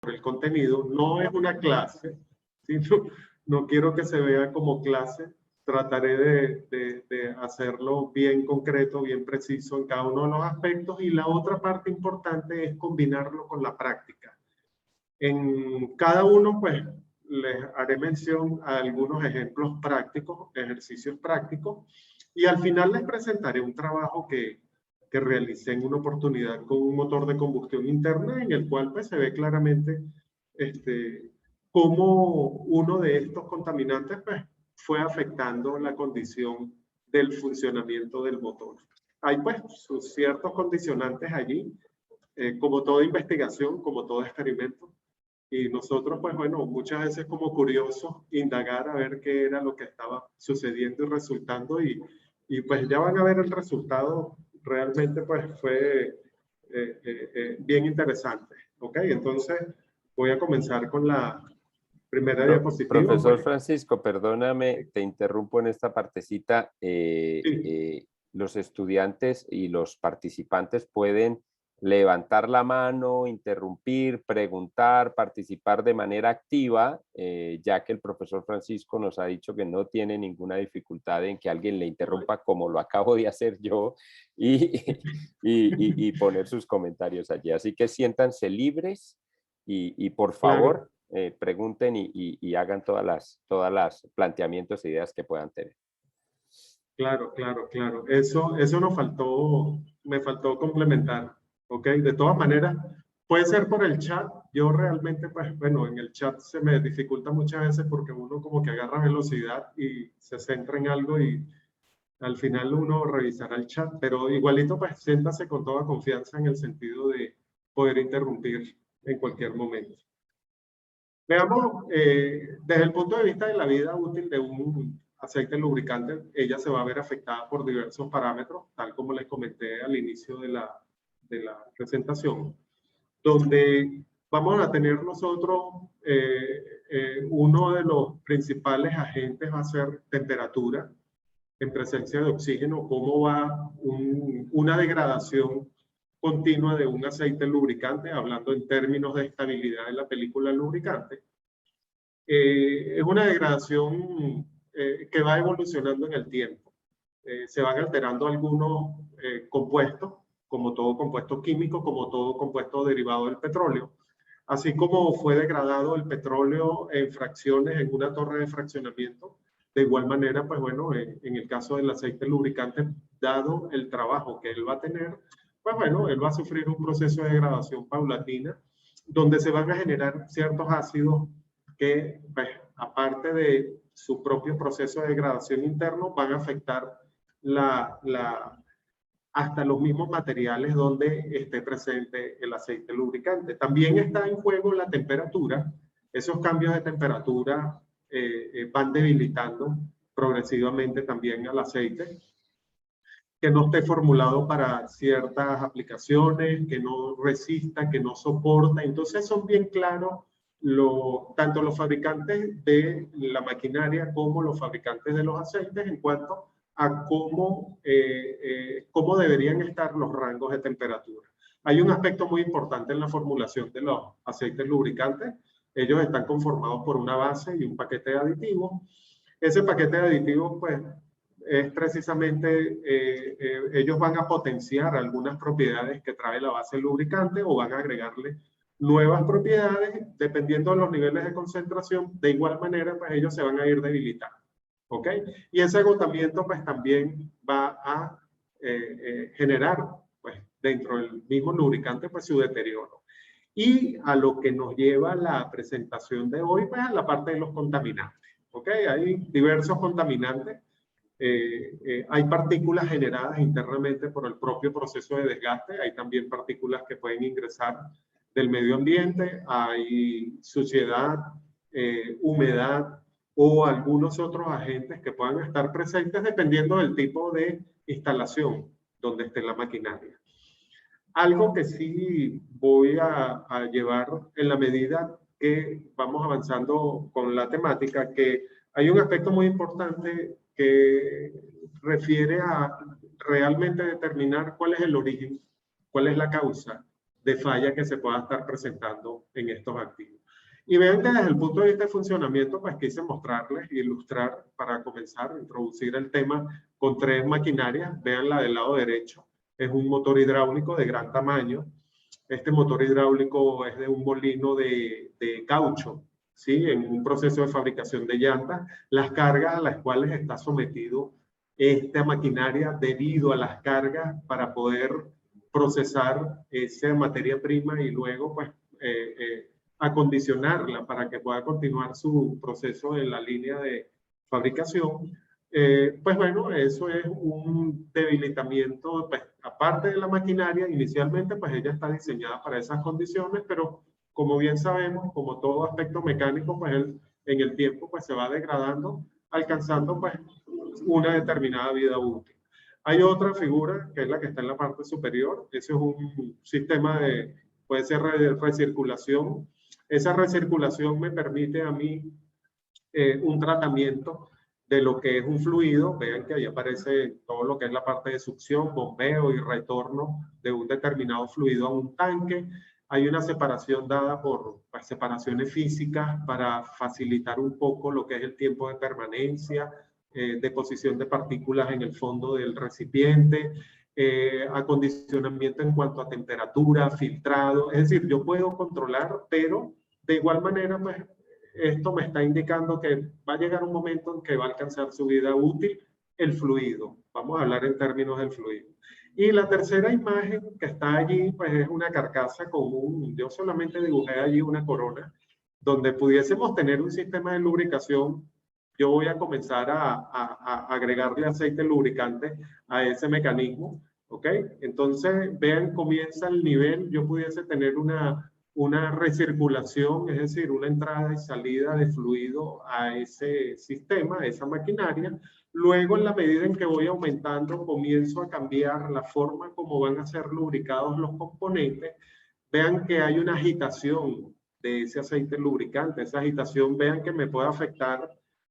el contenido. No es una clase, sino, no quiero que se vea como clase. Trataré de hacerlo bien concreto, bien preciso en cada uno de los aspectos. Y la otra parte importante es combinarlo con la práctica. En cada uno, pues, les haré mención a algunos ejemplos prácticos, ejercicios prácticos, y al final les presentaré un trabajo que realicé en una oportunidad con un motor de combustión interna, en el cual pues, se ve claramente cómo uno de estos contaminantes pues, fue afectando la condición del funcionamiento del motor. Hay pues sus ciertos condicionantes allí, como toda investigación, como todo experimento. Y nosotros, pues bueno, muchas veces como curiosos, indagar a ver qué era lo que estaba sucediendo y resultando. Y pues ya van a ver el resultado. Realmente pues fue bien interesante. ¿Ok? Entonces voy a comenzar con la primera diapositiva. Profesor Pues. Francisco, perdóname, te interrumpo en esta partecita. Sí. Los estudiantes y los participantes pueden levantar la mano, interrumpir, preguntar, participar de manera activa, ya que el profesor Francisco nos ha dicho que no tiene ninguna dificultad en que alguien le interrumpa como lo acabo de hacer yo y poner sus comentarios allí. Así que siéntanse libres y por favor, pregunten y hagan todas las planteamientos e ideas que puedan tener. Claro. Eso me faltó complementar, ¿ok? De todas maneras, puede ser por el chat. Yo realmente, pues, bueno, en el chat se me dificulta muchas veces porque uno como que agarra velocidad y se centra en algo y al final uno revisará el chat, pero igualito, pues, siéntase con toda confianza en el sentido de poder interrumpir en cualquier momento. Veamos, desde el punto de vista de la vida útil de un aceite lubricante, ella se va a ver afectada por diversos parámetros, tal como les comenté al inicio de la presentación, donde vamos a tener nosotros uno de los principales agentes va a ser temperatura en presencia de oxígeno, cómo va una degradación continua de un aceite lubricante, hablando en términos de estabilidad de la película lubricante. Es una degradación que va evolucionando en el tiempo. Se van alterando algunos compuestos, como todo compuesto químico, como todo compuesto derivado del petróleo. Así como fue degradado el petróleo en fracciones en una torre de fraccionamiento, de igual manera, pues bueno, en el caso del aceite lubricante, dado el trabajo que él va a tener, pues bueno, él va a sufrir un proceso de degradación paulatina, donde se van a generar ciertos ácidos que, pues, aparte de su propio proceso de degradación interno, van a afectar hasta los mismos materiales donde esté presente el aceite lubricante. También está en juego la temperatura. Esos cambios de temperatura van debilitando progresivamente también al aceite, que no esté formulado para ciertas aplicaciones, que no resista, que no soporta. Entonces son bien claros tanto los fabricantes de la maquinaria como los fabricantes de los aceites en cuanto a cómo deberían estar los rangos de temperatura. Hay un aspecto muy importante en la formulación de los aceites lubricantes. Ellos están conformados por una base y un paquete de aditivos. Ese paquete de aditivos, pues, es precisamente, ellos van a potenciar algunas propiedades que trae la base lubricante o van a agregarle nuevas propiedades dependiendo de los niveles de concentración. De igual manera, pues ellos se van a ir debilitando. ¿Ok? Y ese agotamiento pues también va a generar pues dentro del mismo lubricante pues su deterioro. Y a lo que nos lleva la presentación de hoy, pues a la parte de los contaminantes. ¿Ok? Hay diversos contaminantes. Hay partículas generadas internamente por el propio proceso de desgaste. Hay también partículas que pueden ingresar del medio ambiente. Hay suciedad, humedad, o algunos otros agentes que puedan estar presentes dependiendo del tipo de instalación donde esté la maquinaria. Algo que sí voy a llevar en la medida que vamos avanzando con la temática, que hay un aspecto muy importante que refiere a realmente determinar cuál es el origen, cuál es la causa de falla que se pueda estar presentando en estos activos. Y vean que desde el punto de vista de funcionamiento, pues quise mostrarles e ilustrar para comenzar a introducir el tema con 3 maquinarias. Vean la del lado derecho, es un motor hidráulico de gran tamaño. Este motor hidráulico es de un molino de caucho, ¿sí? En un proceso de fabricación de llantas. Las cargas a las cuales está sometido esta maquinaria debido a las cargas para poder procesar esa materia prima y luego pues acondicionarla para que pueda continuar su proceso en la línea de fabricación. Pues bueno, eso es un debilitamiento, pues, aparte de la maquinaria, inicialmente pues ella está diseñada para esas condiciones, pero como bien sabemos, como todo aspecto mecánico, pues en el tiempo pues se va degradando, alcanzando pues una determinada vida útil. Hay otra figura que es la que está en la parte superior, ese es un sistema de, puede ser recirculación. Esa recirculación me permite a mí un tratamiento de lo que es un fluido. Vean que ahí aparece todo lo que es la parte de succión, bombeo y retorno de un determinado fluido a un tanque. Hay una separación dada por pues, separaciones físicas para facilitar un poco lo que es el tiempo de permanencia, deposición de partículas en el fondo del recipiente, acondicionamiento en cuanto a temperatura, filtrado. Es decir, yo puedo controlar, pero de igual manera, pues, esto me está indicando que va a llegar un momento en que va a alcanzar su vida útil el fluido. Vamos a hablar en términos del fluido. Y la tercera imagen que está allí, pues es una carcasa con yo solamente dibujé allí una corona, donde pudiésemos tener un sistema de lubricación. Yo voy a comenzar a agregarle aceite lubricante a ese mecanismo, ¿ok? Entonces, vean, comienza el nivel, yo pudiese tener una recirculación, es decir, una entrada y salida de fluido a ese sistema, a esa maquinaria. Luego, en la medida en que voy aumentando, comienzo a cambiar la forma como van a ser lubricados los componentes. Vean que hay una agitación de ese aceite lubricante. Esa agitación, vean que me puede afectar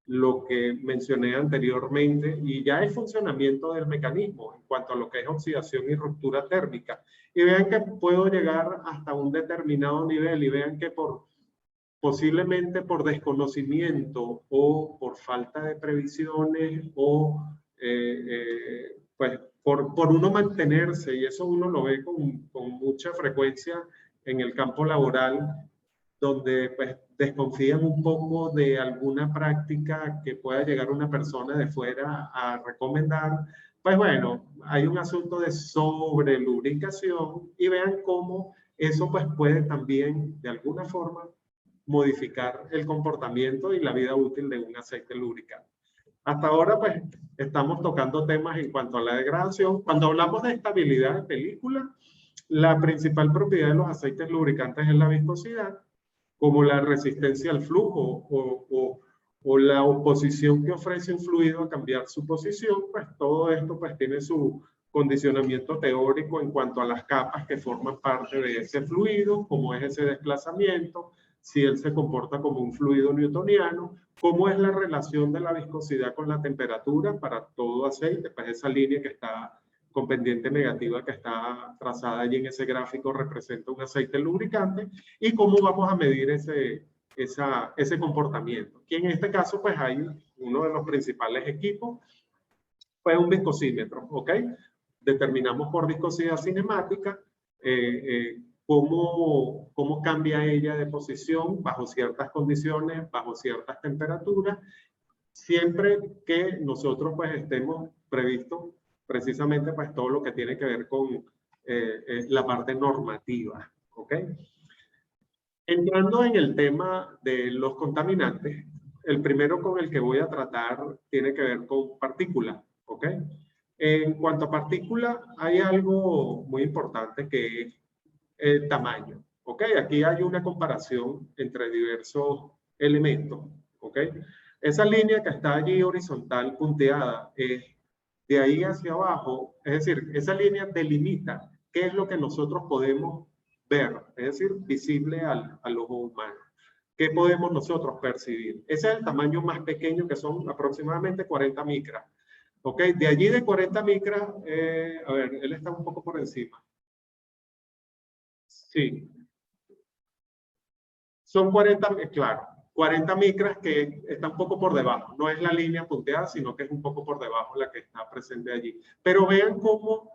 lo que mencioné anteriormente y ya el funcionamiento del mecanismo en cuanto a lo que es oxidación y ruptura térmica. Y vean que puedo llegar hasta un determinado nivel y vean que posiblemente por desconocimiento o por falta de previsiones o pues por uno mantenerse, y eso uno lo ve con mucha frecuencia en el campo laboral, donde pues desconfían un poco de alguna práctica que pueda llegar una persona de fuera a recomendar. Pues bueno, hay un asunto de sobrelubricación y vean cómo eso pues puede también de alguna forma modificar el comportamiento y la vida útil de un aceite lubricante. Hasta ahora pues estamos tocando temas en cuanto a la degradación. Cuando hablamos de estabilidad de película, la principal propiedad de los aceites lubricantes es la viscosidad, como la resistencia al flujo o la oposición que ofrece un fluido a cambiar su posición. Pues todo esto pues tiene su condicionamiento teórico en cuanto a las capas que forman parte de ese fluido, cómo es ese desplazamiento, si él se comporta como un fluido newtoniano, cómo es la relación de la viscosidad con la temperatura para todo aceite, pues esa línea que está con pendiente negativa que está trazada allí en ese gráfico representa un aceite lubricante, y cómo vamos a medir ese comportamiento. Y en este caso, pues hay uno de los principales equipos, pues un viscosímetro, ¿ok? Determinamos por viscosidad cinemática cómo cambia ella de posición bajo ciertas condiciones, bajo ciertas temperaturas, siempre que nosotros pues estemos previstos precisamente pues todo lo que tiene que ver con la parte normativa, ¿ok? Entrando en el tema de los contaminantes, el primero con el que voy a tratar tiene que ver con partículas, ¿ok? En cuanto a partículas, hay algo muy importante que es el tamaño, ¿ok? Aquí hay una comparación entre diversos elementos, ¿ok? Esa línea que está allí horizontal punteada es de ahí hacia abajo, es decir, esa línea delimita qué es lo que nosotros podemos ver, es decir, visible al ojo humano. ¿Qué podemos nosotros percibir? Ese es el tamaño más pequeño, que son aproximadamente 40 micras. ¿Ok? De allí de 40 micras, a ver, él está un poco por encima. Sí. Son 40, claro, 40 micras que está un poco por debajo. No es la línea punteada, sino que es un poco por debajo la que está presente allí. Pero vean cómo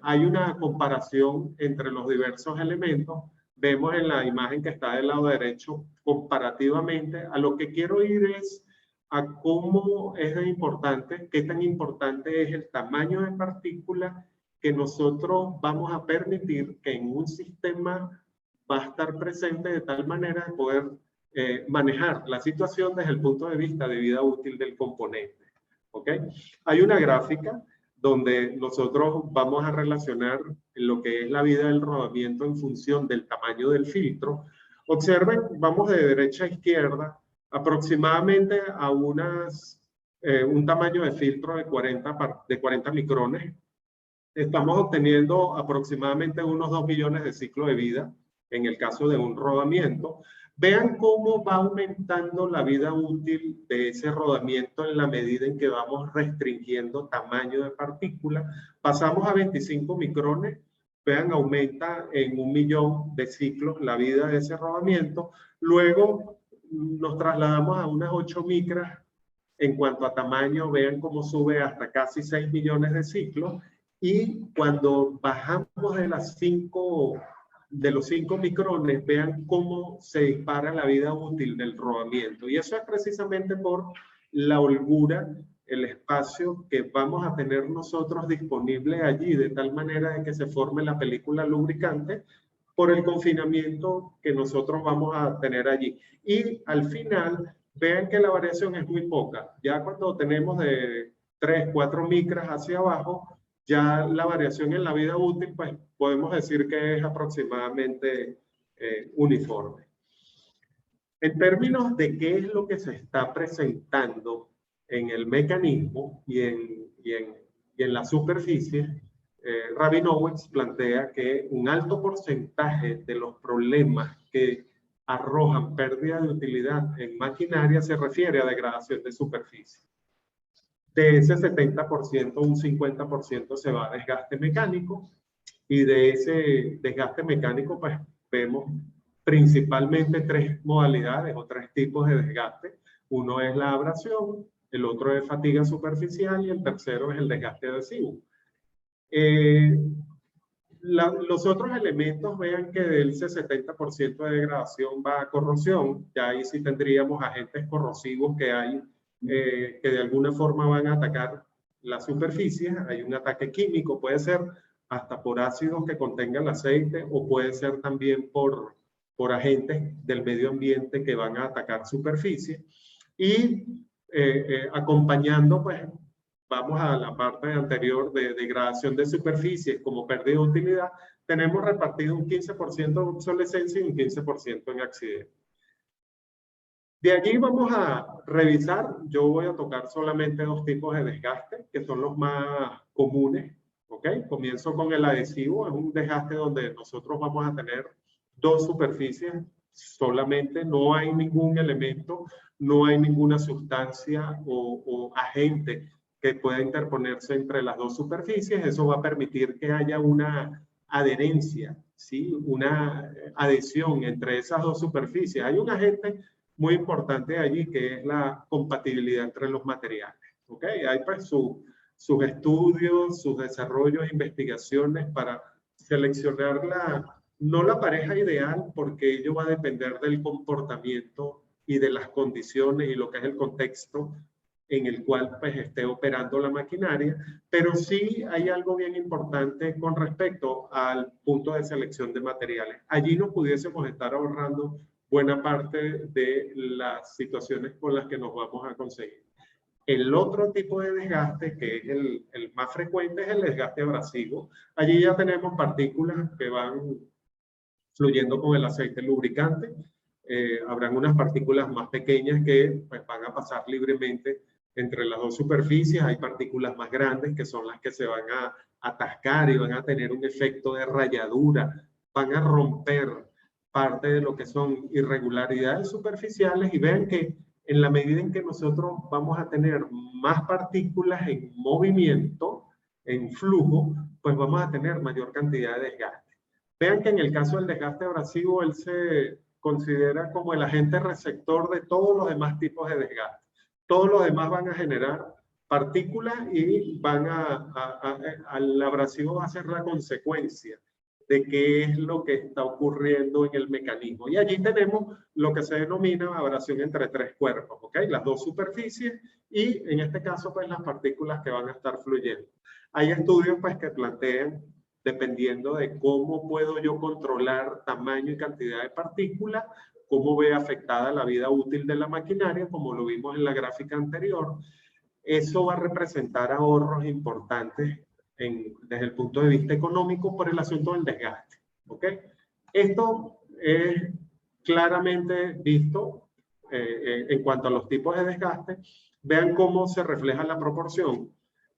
hay una comparación entre los diversos elementos. Vemos en la imagen que está del lado derecho, comparativamente, a lo que quiero ir es a cómo es importante, qué tan importante es el tamaño de partícula que nosotros vamos a permitir que en un sistema va a estar presente de tal manera de poder manejar la situación desde el punto de vista de vida útil del componente. ¿Ok? Hay una gráfica donde nosotros vamos a relacionar lo que es la vida del rodamiento en función del tamaño del filtro. Observen, vamos de derecha a izquierda, aproximadamente a un tamaño de filtro de 40 micrones. Estamos obteniendo aproximadamente unos 2 millones de ciclos de vida en el caso de un rodamiento. Vean cómo va aumentando la vida útil de ese rodamiento en la medida en que vamos restringiendo tamaño de partícula. Pasamos a 25 micrones. Vean, aumenta en 1 millón de ciclos la vida de ese rodamiento. Luego nos trasladamos a unas 8 micras. En cuanto a tamaño, vean cómo sube hasta casi 6 millones de ciclos. Y cuando bajamos de los 5 micrones, vean cómo se dispara la vida útil del rodamiento. Y eso es precisamente por la holgura, el espacio que vamos a tener nosotros disponible allí, de tal manera de que se forme la película lubricante por el confinamiento que nosotros vamos a tener allí. Y al final, vean que la variación es muy poca. Ya cuando tenemos de 3, 4 micras hacia abajo, ya la variación en la vida útil, pues podemos decir que es aproximadamente uniforme. En términos de qué es lo que se está presentando en el mecanismo y en la superficie, Rabinowitz plantea que un alto porcentaje de los problemas que arrojan pérdida de utilidad en maquinaria se refiere a degradación de superficie. De ese 70%, un 50% se va a desgaste mecánico, y de ese desgaste mecánico pues vemos principalmente 3 modalidades o 3 tipos de desgaste. Uno es la abrasión, el otro es fatiga superficial y el tercero es el desgaste adhesivo. Los otros elementos, vean que del 70% de degradación va a corrosión. Ya ahí sí tendríamos agentes corrosivos que hay que de alguna forma van a atacar la superficie. Hay un ataque químico, puede ser hasta por ácidos que contengan aceite, o puede ser también por agentes del medio ambiente que van a atacar superficie. Y acompañando, pues vamos a la parte anterior de degradación de superficie como pérdida de utilidad, tenemos repartido un 15% en obsolescencia y un 15% en accidente. De allí vamos a revisar, yo voy a tocar solamente 2 tipos de desgaste, que son los más comunes, ¿ok? Comienzo con el adhesivo, es un desgaste donde nosotros vamos a tener 2 superficies solamente, no hay ningún elemento, no hay ninguna sustancia o agente que pueda interponerse entre las 2 superficies. Eso va a permitir que haya una adherencia, ¿sí? Una adhesión entre esas 2 superficies. Hay un agente muy importante allí, que es la compatibilidad entre los materiales. ¿Ok? Hay pues sus estudios, sus desarrollos, investigaciones para seleccionar no la pareja ideal, porque ello va a depender del comportamiento y de las condiciones y lo que es el contexto en el cual pues esté operando la maquinaria, pero sí hay algo bien importante con respecto al punto de selección de materiales. Allí nos pudiésemos estar ahorrando buena parte de las situaciones con las que nos vamos a conseguir. El otro tipo de desgaste, que es el más frecuente, es el desgaste abrasivo. Allí ya tenemos partículas que van fluyendo con el aceite lubricante. Habrán unas partículas más pequeñas que pues, van a pasar libremente entre las 2 superficies. Hay partículas más grandes que son las que se van a atascar y van a tener un efecto de rayadura, van a romper parte de lo que son irregularidades superficiales, y vean que en la medida en que nosotros vamos a tener más partículas en movimiento, en flujo, pues vamos a tener mayor cantidad de desgaste. Vean que en el caso del desgaste abrasivo, él se considera como el agente receptor de todos los demás tipos de desgaste. Todos los demás van a generar partículas y van al abrasivo va a ser la consecuencia de qué es lo que está ocurriendo en el mecanismo. Y allí tenemos lo que se denomina abrasión entre tres cuerpos, ¿ok? Las dos superficies y en este caso pues las partículas que van a estar fluyendo. Hay estudios pues que plantean, dependiendo de cómo puedo yo controlar tamaño y cantidad de partículas, cómo ve afectada la vida útil de la maquinaria, como lo vimos en la gráfica anterior. Eso va a representar ahorros importantes desde el punto de vista económico por el asunto del desgaste. ¿Ok? Esto es claramente visto en cuanto a los tipos de desgaste. Vean cómo se refleja la proporción,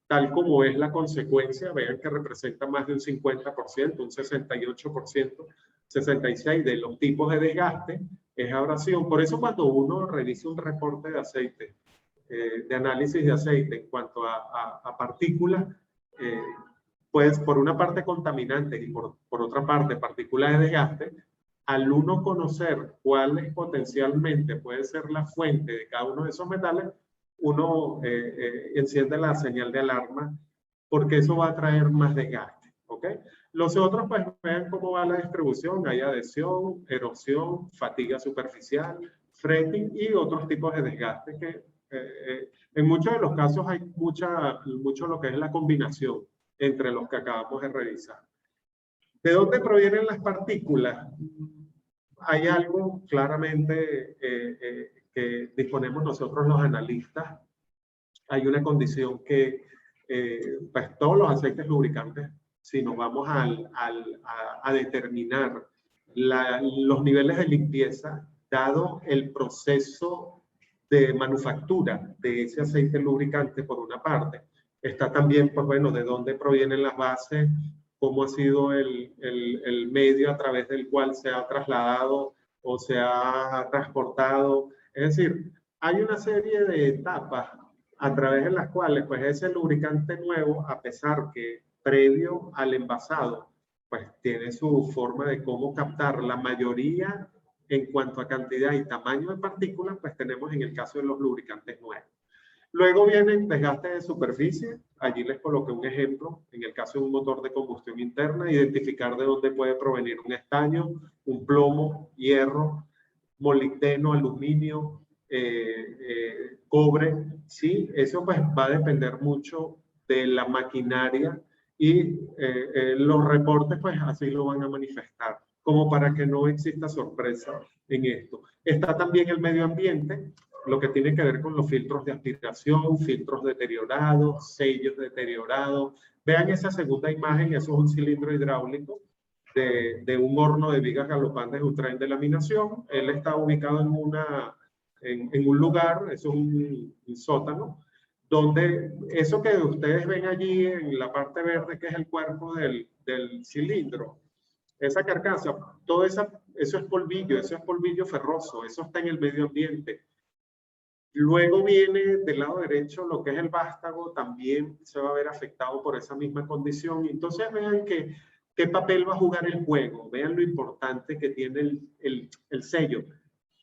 tal como es la consecuencia. Vean que representa más de un 50%, un 68%, 66% de los tipos de desgaste es abrasión. Por eso cuando uno revisa un reporte de aceite, de análisis de aceite en cuanto a partículas, pues por una parte contaminantes y por otra parte partículas de desgaste, al uno conocer cuál es potencialmente puede ser la fuente de cada uno de esos metales, uno enciende la señal de alarma porque eso va a traer más desgaste. ¿Ok? Los otros, pues vean cómo va la distribución. Hay adhesión, erosión, fatiga superficial, fretting y otros tipos de desgaste que en muchos de los casos hay mucho lo que es la combinación entre los que acabamos de revisar. ¿De dónde provienen las partículas? Hay algo claramente que disponemos nosotros los analistas. Hay una condición que pues todos los aceites lubricantes, si nos vamos a determinar los niveles de limpieza, dado el proceso de manufactura de ese aceite lubricante por una parte, está también, pues bueno, de dónde provienen las bases, cómo ha sido el medio a través del cual se ha trasladado o se ha transportado. Es decir, hay una serie de etapas a través de las cuales pues ese lubricante nuevo, a pesar que previo al envasado, pues tiene su forma de cómo captar la mayoría en cuanto a cantidad y tamaño de partículas, pues tenemos en el caso de los lubricantes nuevos. Luego vienen desgaste de superficie. Allí les coloqué un ejemplo. En el caso de un motor de combustión interna, identificar de dónde puede provenir un estaño, un plomo, hierro, molibdeno, aluminio, cobre. ¿Sí? Eso pues va a depender mucho de la maquinaria y los reportes pues así lo van a manifestar, como para que no exista sorpresa en esto. Está también el medio ambiente, lo que tiene que ver con los filtros de aspiración, filtros deteriorados, sellos deteriorados. Vean esa segunda imagen, eso es un cilindro hidráulico de un horno de vigas galopantes de un tren de laminación. Él está ubicado en un lugar, eso es un sótano, donde eso que ustedes ven allí en la parte verde, que es el cuerpo del cilindro, esa carcasa, todo eso es polvillo ferroso, eso está en el medio ambiente. Luego viene del lado derecho lo que es el vástago, también se va a ver afectado por esa misma condición. Entonces vean qué papel va a jugar el juego, vean lo importante que tiene el sello,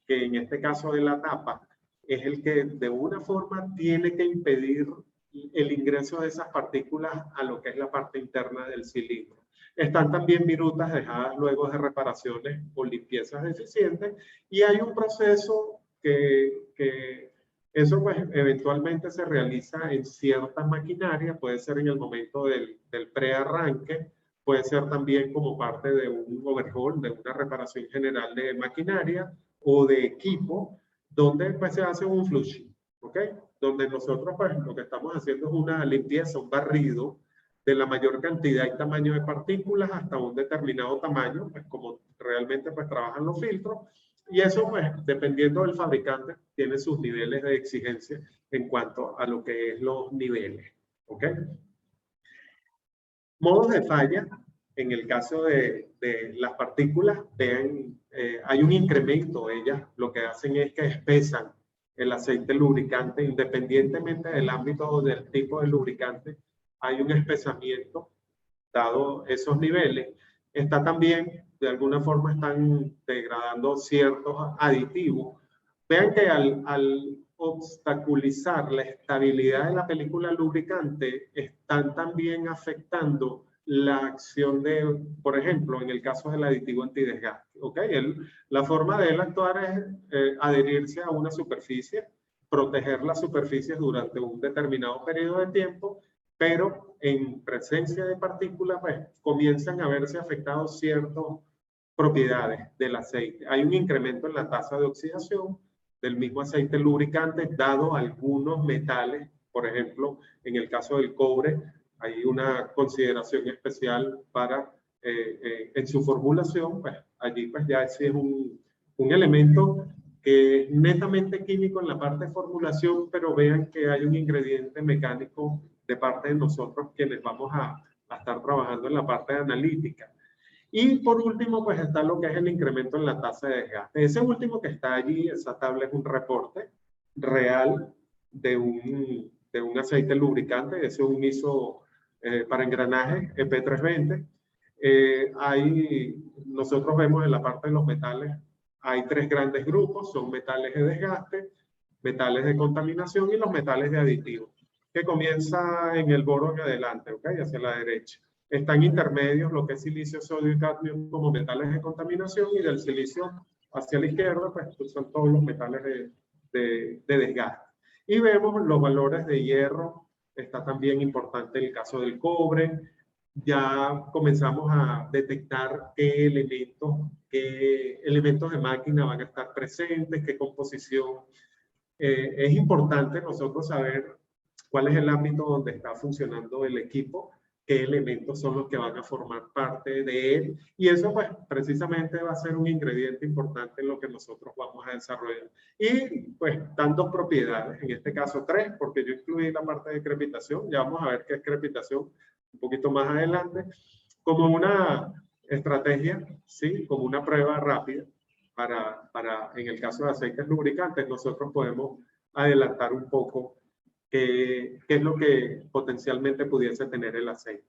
que en este caso de la tapa, es el que de una forma tiene que impedir el ingreso de esas partículas a lo que es la parte interna del cilindro. Están también virutas dejadas luego de reparaciones o limpiezas deficientes y hay un proceso que eso pues eventualmente se realiza en ciertas maquinarias, puede ser en el momento del prearranque, puede ser también como parte de un overhaul, de una reparación general de maquinaria o de equipo, donde pues se hace un flushing, ¿ok? Donde nosotros pues lo que estamos haciendo es una limpieza, un barrido de la mayor cantidad y tamaño de partículas hasta un determinado tamaño, pues como realmente pues trabajan los filtros, y eso pues dependiendo del fabricante tiene sus niveles de exigencia en cuanto a lo que es los niveles, ¿ok? Modos de falla. En el caso de las partículas, vean, hay un incremento. Ellas lo que hacen es que espesan el aceite lubricante, independientemente del ámbito o del tipo de lubricante, hay un espesamiento dado esos niveles. Está también, de alguna forma, están degradando ciertos aditivos. Vean que al obstaculizar la estabilidad de la película lubricante, están también afectando la acción de, por ejemplo, en el caso del aditivo antidesgaste. ¿Okay? La forma de él actuar es adherirse a una superficie, proteger las superficies durante un determinado periodo de tiempo, pero en presencia de partículas, pues comienzan a verse afectados ciertas propiedades del aceite. Hay un incremento en la tasa de oxidación del mismo aceite lubricante, dado algunos metales, por ejemplo, en el caso del cobre, hay una consideración especial para, en su formulación, pues allí pues ya ese es un elemento que es netamente químico en la parte de formulación, pero vean que hay un ingrediente mecánico de parte de nosotros quienes vamos a estar trabajando en la parte de analítica. Y por último, pues está lo que es el incremento en la tasa de desgaste. Ese último que está allí, esa tabla es un reporte real de un aceite lubricante, ese es un ISO para engranaje EP320. Nosotros vemos en la parte de los metales, hay tres grandes grupos, son metales de desgaste, metales de contaminación y los metales de aditivo, que comienza en el boro en adelante, ¿ok? Hacia la derecha. Están intermedios lo que es silicio, sodio y cadmio como metales de contaminación, y del silicio hacia la izquierda, pues son todos los metales de desgaste. Y vemos los valores de hierro, está también importante el caso del cobre. Ya comenzamos a detectar qué elementos de máquina van a estar presentes, qué composición. Es importante nosotros saber cuál es el ámbito donde está funcionando el equipo, qué elementos son los que van a formar parte de él, y eso pues precisamente va a ser un ingrediente importante en lo que nosotros vamos a desarrollar. Y pues dan dos propiedades, en este caso tres, porque yo incluí la parte de crepitación, ya vamos a ver qué es crepitación un poquito más adelante, como una estrategia, ¿sí? Como una prueba rápida para en el caso de aceites lubricantes, nosotros podemos adelantar un poco qué es lo que potencialmente pudiese tener el aceite.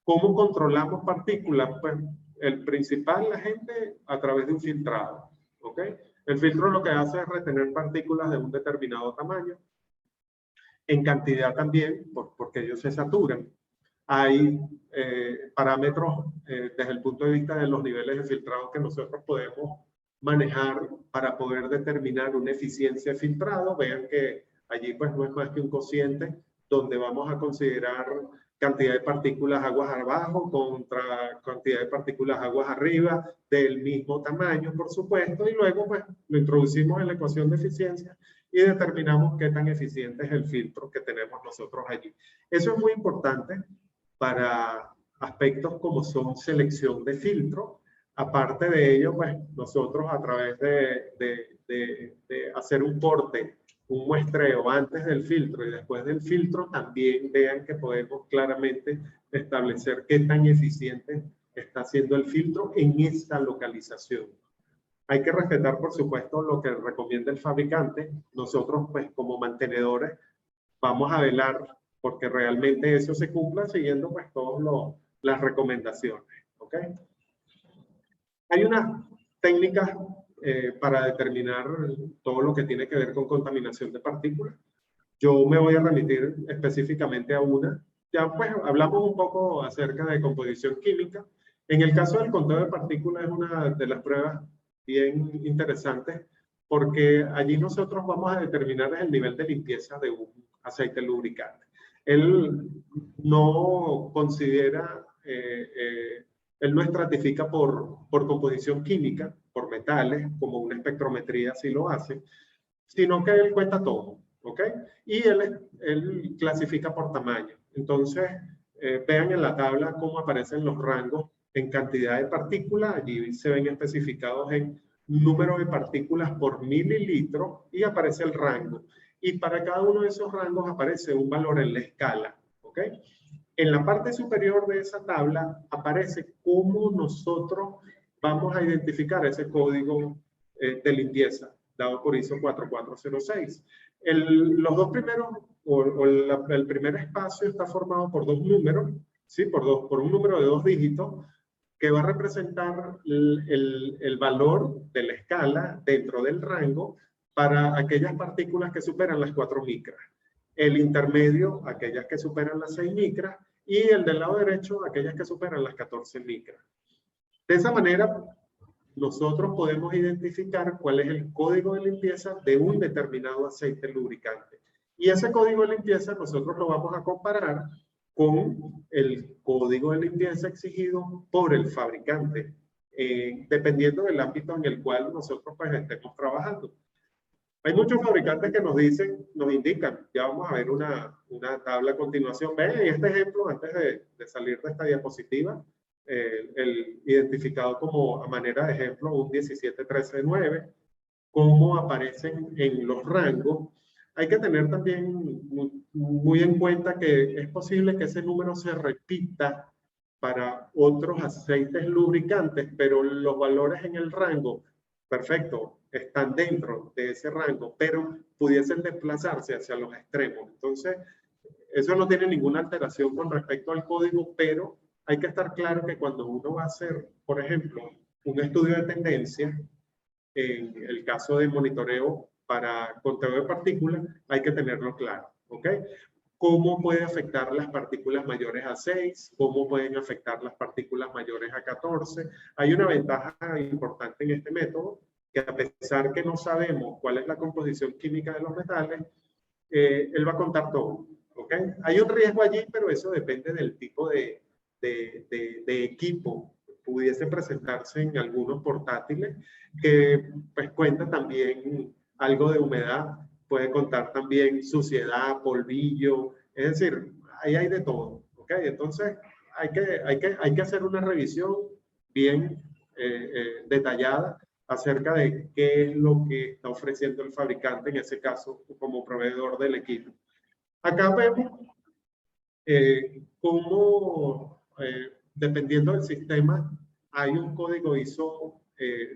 ¿Cómo controlamos partículas? Pues el principal, la gente, a través de un filtrado. ¿Ok? El filtro lo que hace es retener partículas de un determinado tamaño, en cantidad también, porque ellos se saturan. Hay parámetros desde el punto de vista de los niveles de filtrado que nosotros podemos manejar para poder determinar una eficiencia de filtrado. Vean que allí pues no es más que un cociente donde vamos a considerar cantidad de partículas aguas abajo contra cantidad de partículas aguas arriba del mismo tamaño, por supuesto, y luego pues lo introducimos en la ecuación de eficiencia y determinamos qué tan eficiente es el filtro que tenemos nosotros allí. Eso es muy importante para aspectos como son selección de filtro. Aparte de ello, pues nosotros a través de hacer un corte, un muestreo antes del filtro y después del filtro, también vean que podemos claramente establecer qué tan eficiente está siendo el filtro en esta localización. Hay que respetar, por supuesto, lo que recomienda el fabricante. Nosotros, pues, como mantenedores, vamos a velar porque realmente eso se cumpla siguiendo, pues, todas las recomendaciones. ¿Ok? Hay unas técnicas para determinar todo lo que tiene que ver con contaminación de partículas. Yo me voy a remitir específicamente a una. Ya pues hablamos un poco acerca de composición química. En el caso del conteo de partículas es una de las pruebas bien interesantes porque allí nosotros vamos a determinar el nivel de limpieza de un aceite lubricante. Él no considera, él no estratifica por composición química, por metales, como una espectrometría sí lo hace, sino que él cuenta todo, ¿ok? Y él clasifica por tamaño. Entonces, vean en la tabla cómo aparecen los rangos en cantidad de partículas. Allí se ven especificados en número de partículas por mililitro y aparece el rango. Y para cada uno de esos rangos aparece un valor en la escala, ¿ok? En la parte superior de esa tabla aparece cómo nosotros vamos a identificar ese código de limpieza dado por ISO 4406. Los dos primeros, el primer espacio está formado por dos números, ¿sí? por un número de dos dígitos, que va a representar el valor de la escala dentro del rango para aquellas partículas que superan las 4 micras. El intermedio, aquellas que superan las 6 micras, y el del lado derecho, aquellas que superan las 14 micras. De esa manera, nosotros podemos identificar cuál es el código de limpieza de un determinado aceite lubricante. Y ese código de limpieza nosotros lo vamos a comparar con el código de limpieza exigido por el fabricante, dependiendo del ámbito en el cual nosotros pues, estemos trabajando. Hay muchos fabricantes que nos dicen, nos indican, ya vamos a ver una tabla a continuación. Ven, en este ejemplo, antes de salir de esta diapositiva, el identificado como a manera de ejemplo un 1713-9, cómo aparecen en los rangos. Hay que tener también muy en cuenta que es posible que ese número se repita para otros aceites lubricantes, pero los valores en el rango, perfecto, están dentro de ese rango, pero pudiesen desplazarse hacia los extremos. Entonces, eso no tiene ninguna alteración con respecto al código, pero hay que estar claro que cuando uno va a hacer, por ejemplo, un estudio de tendencia, en el caso de monitoreo para conteo de partículas, hay que tenerlo claro, ¿ok? ¿Cómo puede afectar las partículas mayores a 6? ¿Cómo pueden afectar las partículas mayores a 14? Hay una ventaja importante en este método, que a pesar que no sabemos cuál es la composición química de los metales, él va a contar todo, ¿ok? Hay un riesgo allí, pero eso depende del tipo de equipo. Pudiese presentarse en algunos portátiles, que pues cuenta también algo de humedad, puede contar también suciedad, polvillo, es decir, ahí hay de todo, ¿ok? Entonces hay que hacer una revisión bien detallada acerca de qué es lo que está ofreciendo el fabricante, en ese caso, como proveedor del equipo. Acá vemos cómo, dependiendo del sistema, hay un código ISO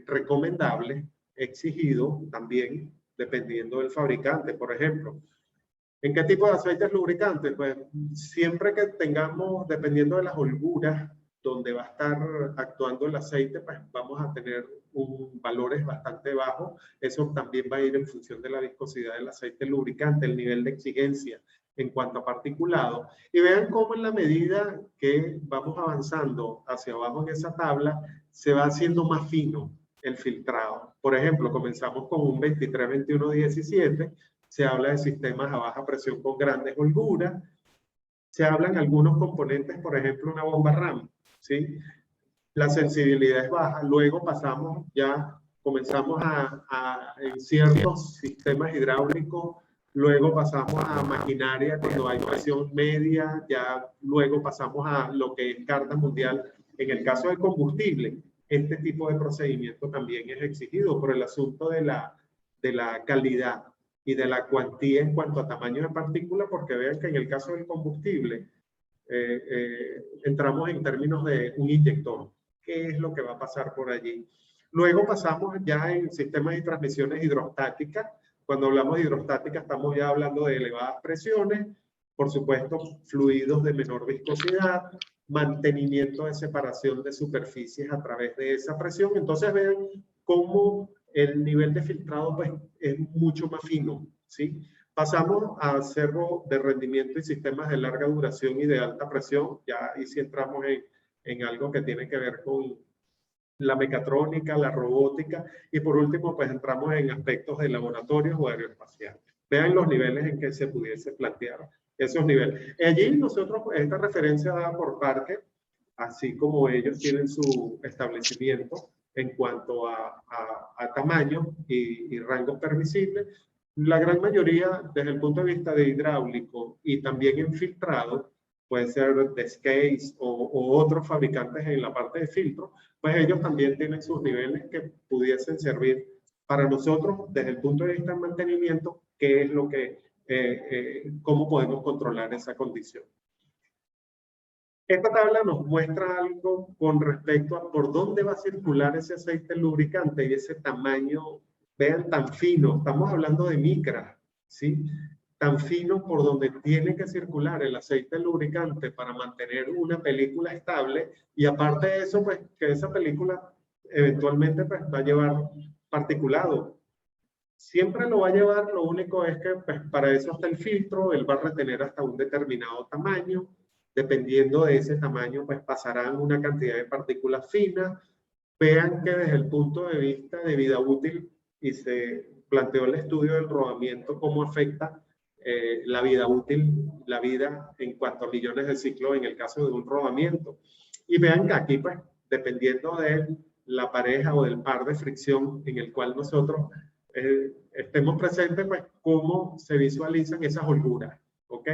recomendable, exigido también, dependiendo del fabricante. Por ejemplo, ¿en qué tipo de aceites lubricantes? Pues siempre que tengamos, dependiendo de las holguras donde va a estar actuando el aceite, pues vamos a tener valores bastante bajos. Eso también va a ir en función de la viscosidad del aceite lubricante, el nivel de exigencia en cuanto a particulado. Y vean cómo en la medida que vamos avanzando hacia abajo en esa tabla, se va haciendo más fino el filtrado. Por ejemplo, comenzamos con un 23, 21, 17, se habla de sistemas a baja presión con grandes holguras, se hablan algunos componentes, por ejemplo, una bomba RAM, ¿sí? La sensibilidad es baja, luego pasamos ya, comenzamos en ciertos sistemas hidráulicos, luego pasamos a maquinaria cuando hay presión media, ya luego pasamos a lo que es carta mundial. En el caso del combustible, este tipo de procedimiento también es exigido por el asunto de la calidad y de la cuantía en cuanto a tamaño de partícula, porque vean que en el caso del combustible entramos en términos de un inyector. ¿Qué es lo que va a pasar por allí? Luego pasamos ya en sistemas y transmisiones hidrostáticas. Cuando hablamos de hidrostática estamos ya hablando de elevadas presiones, por supuesto fluidos de menor viscosidad, mantenimiento de separación de superficies a través de esa presión. Entonces vean cómo el nivel de filtrado pues, es mucho más fino, ¿sí? Pasamos a servo de rendimiento y sistemas de larga duración y de alta presión. Ya ahí sí entramos en algo que tiene que ver con la mecatrónica, la robótica, y por último pues entramos en aspectos de laboratorios o aeroespaciales. Vean los niveles en que se pudiese plantear esos niveles. Allí nosotros, esta referencia dada por Parker, así como ellos tienen su establecimiento en cuanto a tamaño y rango permisible, la gran mayoría, desde el punto de vista de hidráulico y también en filtrado, puede ser de Scase o otros fabricantes en la parte de filtro, pues ellos también tienen sus niveles que pudiesen servir para nosotros desde el punto de vista de mantenimiento, qué es lo que, cómo podemos controlar esa condición. Esta tabla nos muestra algo con respecto a por dónde va a circular ese aceite lubricante y ese tamaño, vean, tan fino. Estamos hablando de micras, ¿sí? tan fino por donde tiene que circular el aceite lubricante para mantener una película estable, y aparte de eso, pues que esa película eventualmente pues, va a llevar particulado. Siempre lo va a llevar, lo único es que pues, para eso está el filtro, él va a retener hasta un determinado tamaño, dependiendo de ese tamaño pues pasarán una cantidad de partículas finas. Vean que desde el punto de vista de vida útil, y se planteó el estudio del rodamiento, cómo afecta la vida útil, la vida en cuanto a millones de ciclos en el caso de un rodamiento. Y vean que aquí, pues, dependiendo de la pareja o del par de fricción en el cual nosotros estemos presentes, pues, cómo se visualizan esas holguras, ¿ok?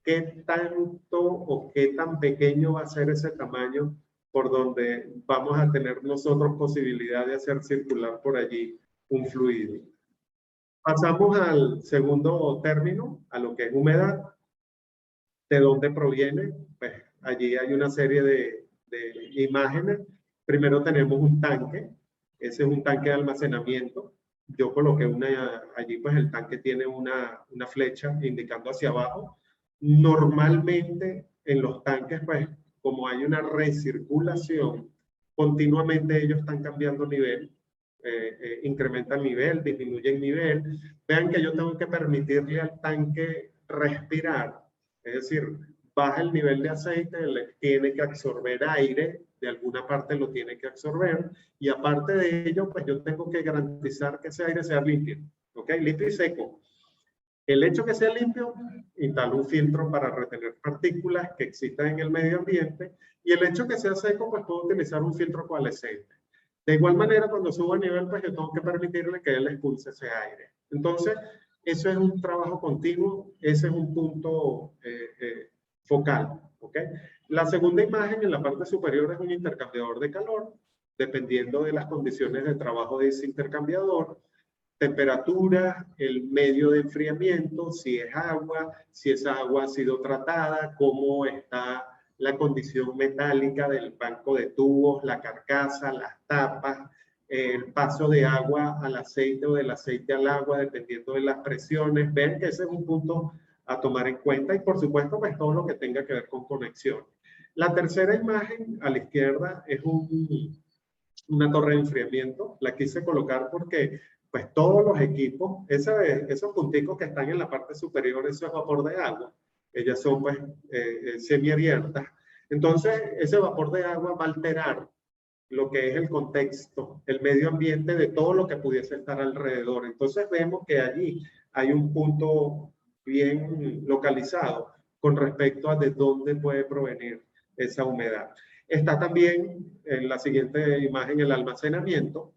¿Qué tanto o qué tan pequeño va a ser ese tamaño por donde vamos a tener nosotros posibilidad de hacer circular por allí un fluido? Pasamos al segundo término, a lo que es humedad. ¿De dónde proviene? Pues allí hay una serie de imágenes. Primero tenemos un tanque. Ese es un tanque de almacenamiento. Yo coloqué allí, pues el tanque tiene una flecha indicando hacia abajo. Normalmente en los tanques, pues como hay una recirculación, continuamente ellos están cambiando nivel. Incrementan nivel, disminuyen nivel. Vean que yo tengo que permitirle al tanque respirar, es decir, baja el nivel de aceite, tiene que absorber aire, de alguna parte lo tiene que absorber, y aparte de ello, pues yo tengo que garantizar que ese aire sea limpio, ¿ok? Limpio y seco. El hecho que sea limpio, instalo un filtro para retener partículas que existan en el medio ambiente, y el hecho que sea seco, pues puedo utilizar un filtro coalescente. De igual manera, cuando subo a nivel, pues yo tengo que permitirle que él expulse ese aire. Entonces, eso es un trabajo continuo, ese es un punto focal, ¿ok? La segunda imagen en la parte superior es un intercambiador de calor, dependiendo de las condiciones de trabajo de ese intercambiador, temperatura, el medio de enfriamiento, si es agua, si esa agua ha sido tratada, cómo está la condición metálica del banco de tubos, la carcasa, las tapas, el paso de agua al aceite o del aceite al agua, dependiendo de las presiones. Ven que ese es un punto a tomar en cuenta, y por supuesto pues todo lo que tenga que ver con conexión. La tercera imagen a la izquierda es una torre de enfriamiento. La quise colocar porque pues todos los equipos, esos punticos que están en la parte superior, eso es vapor de agua. Ellas son pues semiabiertas. Entonces ese vapor de agua va a alterar lo que es el contexto, el medio ambiente de todo lo que pudiese estar alrededor. Entonces vemos que allí hay un punto bien localizado con respecto a de dónde puede provenir esa humedad. Está también en la siguiente imagen el almacenamiento.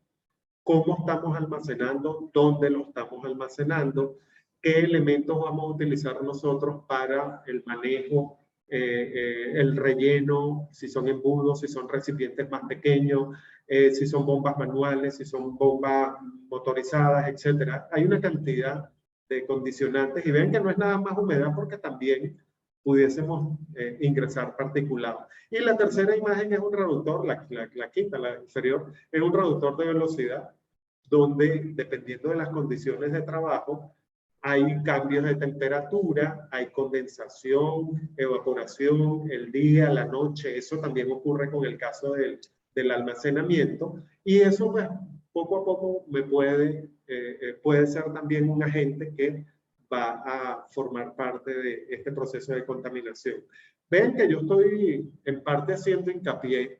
¿Cómo estamos almacenando? ¿Dónde lo estamos almacenando? ¿Qué elementos vamos a utilizar nosotros para el manejo, el relleno? Si son embudos, si son recipientes más pequeños, si son bombas manuales, si son bombas motorizadas, etc. Hay una cantidad de condicionantes, y ven que no es nada más humedad porque también pudiésemos ingresar particulado. Y la tercera imagen es un reductor, la quinta, la inferior, es un reductor de velocidad, donde dependiendo de las condiciones de trabajo, hay cambios de temperatura, hay condensación, evaporación, el día, la noche. Eso también ocurre con el caso del almacenamiento, y eso pues, poco a poco puede ser también un agente que va a formar parte de este proceso de contaminación. Ven que yo estoy en parte haciendo hincapié,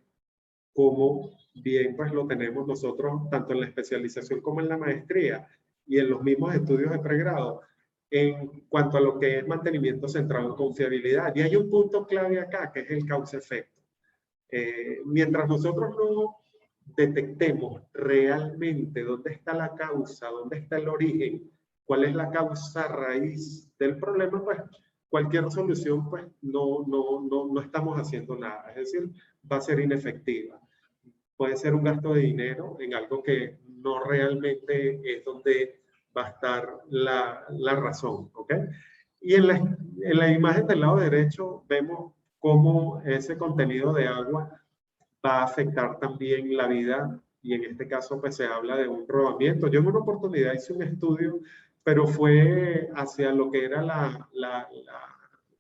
como bien pues lo tenemos nosotros tanto en la especialización como en la maestría y en los mismos estudios de pregrado, en cuanto a lo que es mantenimiento centrado en confiabilidad. Y hay un punto clave acá, que es el causa-efecto. Mientras nosotros no detectemos realmente dónde está la causa, dónde está el origen, cuál es la causa raíz del problema, pues cualquier solución, pues no estamos haciendo nada. Es decir, va a ser inefectiva. Puede ser un gasto de dinero en algo que no realmente es donde va a estar la razón, ¿ok? Y en la imagen del lado derecho vemos cómo ese contenido de agua va a afectar también la vida, y en este caso pues se habla de un rodamiento. Yo en una oportunidad hice un estudio pero fue hacia lo que era la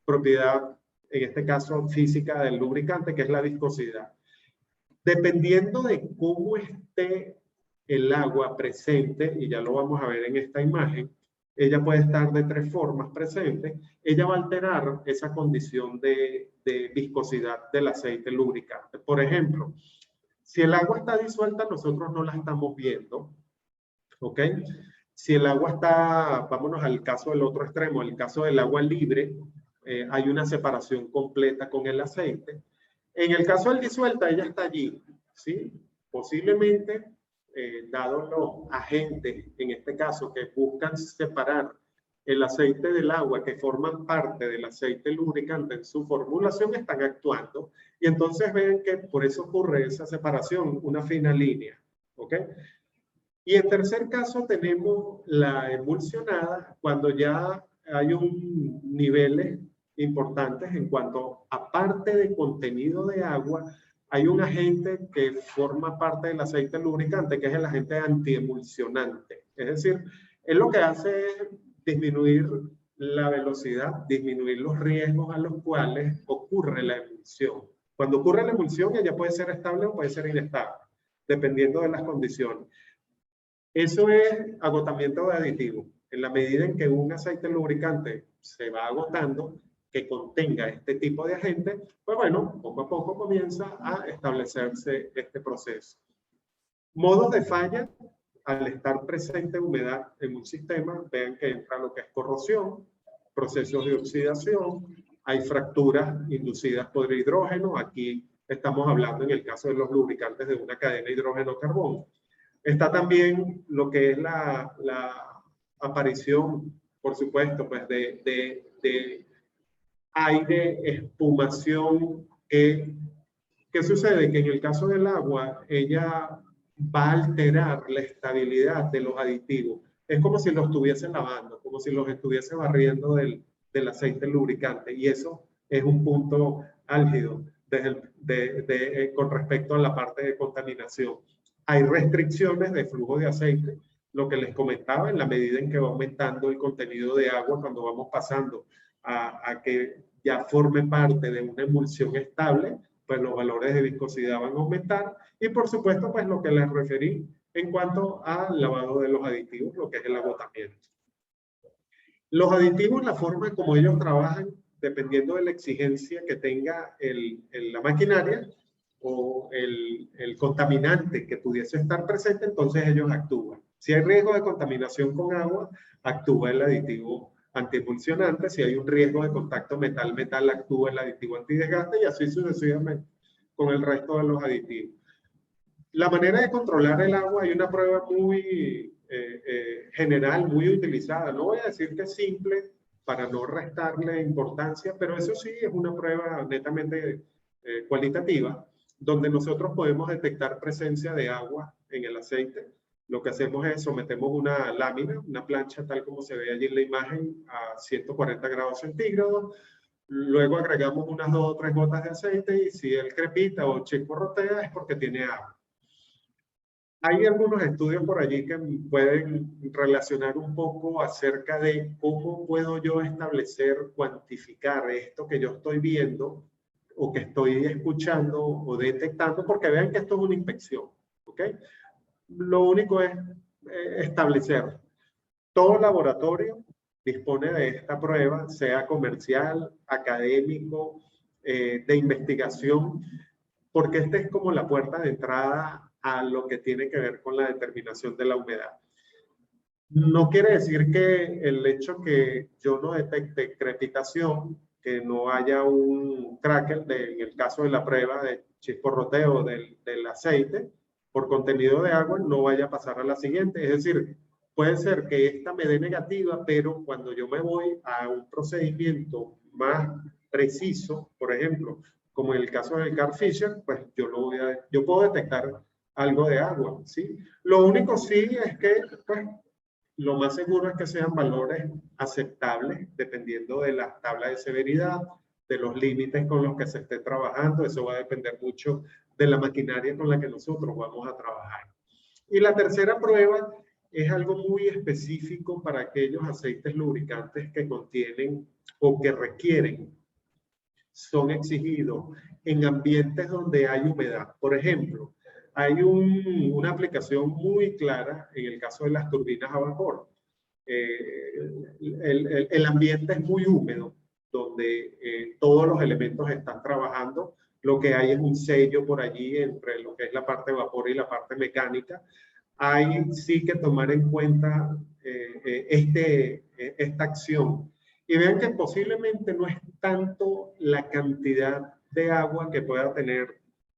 propiedad, en este caso física del lubricante, que es la viscosidad. Dependiendo de cómo esté el agua presente, y ya lo vamos a ver en esta imagen, ella puede estar de 3 formas presentes, ella va a alterar esa condición de viscosidad del aceite lubricante. Por ejemplo, si el agua está disuelta, nosotros no la estamos viendo, ¿ok? Si el agua está, vámonos al caso del otro extremo, el caso del agua libre, hay una separación completa con el aceite. En el caso del disuelta, ella está allí, ¿sí? Posiblemente, dados los agentes, en este caso, que buscan separar el aceite del agua, que forman parte del aceite lubricante en su formulación, están actuando. Y entonces ven que por eso ocurre esa separación, una fina línea, ¿ok? Y en tercer caso tenemos la emulsionada, cuando ya hay un niveles importantes en cuanto a parte de contenido de agua, hay un agente que forma parte del aceite lubricante, que es el agente antiemulsionante. Es decir, él lo que hace es disminuir la velocidad, disminuir los riesgos a los cuales ocurre la emulsión. Cuando ocurre la emulsión, ella puede ser estable o puede ser inestable, dependiendo de las condiciones. Eso es agotamiento de aditivos. En la medida en que un aceite lubricante se va agotando, que contenga este tipo de agentes, pues bueno, poco a poco comienza a establecerse este proceso. Modos de falla: al estar presente humedad en un sistema, vean que entra lo que es corrosión, procesos de oxidación, hay fracturas inducidas por hidrógeno. Aquí estamos hablando en el caso de los lubricantes de una cadena hidrógeno-carbono. Está también lo que es la aparición, por supuesto, pues de aire, espumación. ¿Qué sucede? Que en el caso del agua, ella va a alterar la estabilidad de los aditivos. Es como si los estuviesen lavando, como si los estuviese barriendo del aceite lubricante. Y eso es un punto álgido con respecto a la parte de contaminación. Hay restricciones de flujo de aceite, lo que les comentaba, en la medida en que va aumentando el contenido de agua, cuando vamos pasando a que ya forme parte de una emulsión estable, pues los valores de viscosidad van a aumentar. Y por supuesto, pues lo que les referí en cuanto al lavado de los aditivos, lo que es el agotamiento. Los aditivos, la forma como ellos trabajan, dependiendo de la exigencia que tenga la maquinaria o el contaminante que pudiese estar presente, entonces ellos actúan. Si hay riesgo de contaminación con agua, actúa el aditivo antiemulsionante. Si hay un riesgo de contacto metal-metal, actúa el aditivo antidesgaste, y así sucesivamente con el resto de los aditivos. La manera de controlar el agua, hay una prueba muy general, muy utilizada. No voy a decir que es simple para no restarle importancia, pero eso sí es una prueba netamente cualitativa, donde nosotros podemos detectar presencia de agua en el aceite. Lo que hacemos es sometemos una lámina, una plancha tal como se ve allí en la imagen, a 140 grados centígrados. Luego agregamos unas 2 o 3 gotas de aceite, y si él crepita o chisporrotea es porque tiene agua. Hay algunos estudios por allí que pueden relacionar un poco acerca de cómo puedo yo establecer, cuantificar esto que yo estoy viendo o que estoy escuchando o detectando, porque vean que esto es una inspección, ¿ok? Lo único es establecer. Todo laboratorio dispone de esta prueba, sea comercial, académico, de investigación, porque esta es como la puerta de entrada a lo que tiene que ver con la determinación de la humedad. No quiere decir que el hecho que yo no detecte crepitación, que no haya un cracker, en el caso de la prueba de chisporroteo del aceite por contenido de agua, no vaya a pasar a la siguiente. Es decir, puede ser que esta me dé negativa, pero cuando yo me voy a un procedimiento más preciso, por ejemplo, como en el caso del Carl Fisher, pues yo puedo detectar algo de agua, ¿sí? Lo único sí es que, pues, lo más seguro es que sean valores aceptables, dependiendo de la tabla de severidad, de los límites con los que se esté trabajando. Eso va a depender mucho de la maquinaria con la que nosotros vamos a trabajar. Y la tercera prueba es algo muy específico para aquellos aceites lubricantes que contienen o que requieren, son exigidos en ambientes donde hay humedad. Por ejemplo, hay una aplicación muy clara en el caso de las turbinas a vapor. El ambiente es muy húmedo, donde todos los elementos están trabajando. Lo que hay es un sello por allí entre lo que es la parte de vapor y la parte mecánica. Hay sí que tomar en cuenta esta acción. Y vean que posiblemente no es tanto la cantidad de agua que pueda tener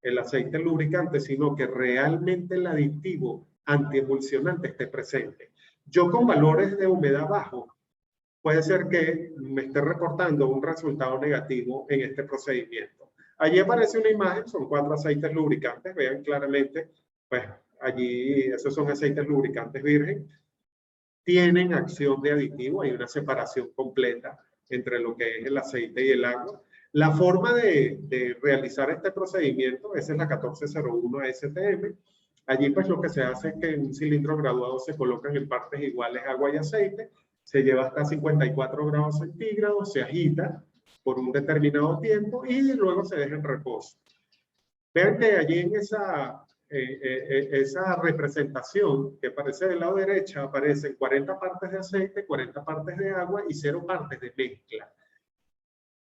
el aceite lubricante, sino que realmente el aditivo antiemulsionante esté presente. Yo con valores de humedad bajos, puede ser que me esté reportando un resultado negativo en este procedimiento. Allí aparece una imagen, son 4 aceites lubricantes, vean claramente, pues allí esos son aceites lubricantes virgen, tienen acción de aditivo, hay una separación completa entre lo que es el aceite y el agua. La forma de realizar este procedimiento, esa es la 1401 STM. Allí pues lo que se hace es que en un cilindro graduado se colocan en partes iguales agua y aceite, se lleva hasta 54 grados centígrados, se agita por un determinado tiempo y luego se deja en reposo. Vean que allí en esa representación que aparece del lado derecho, aparecen 40 partes de aceite, 40 partes de agua y 0 partes de mezcla.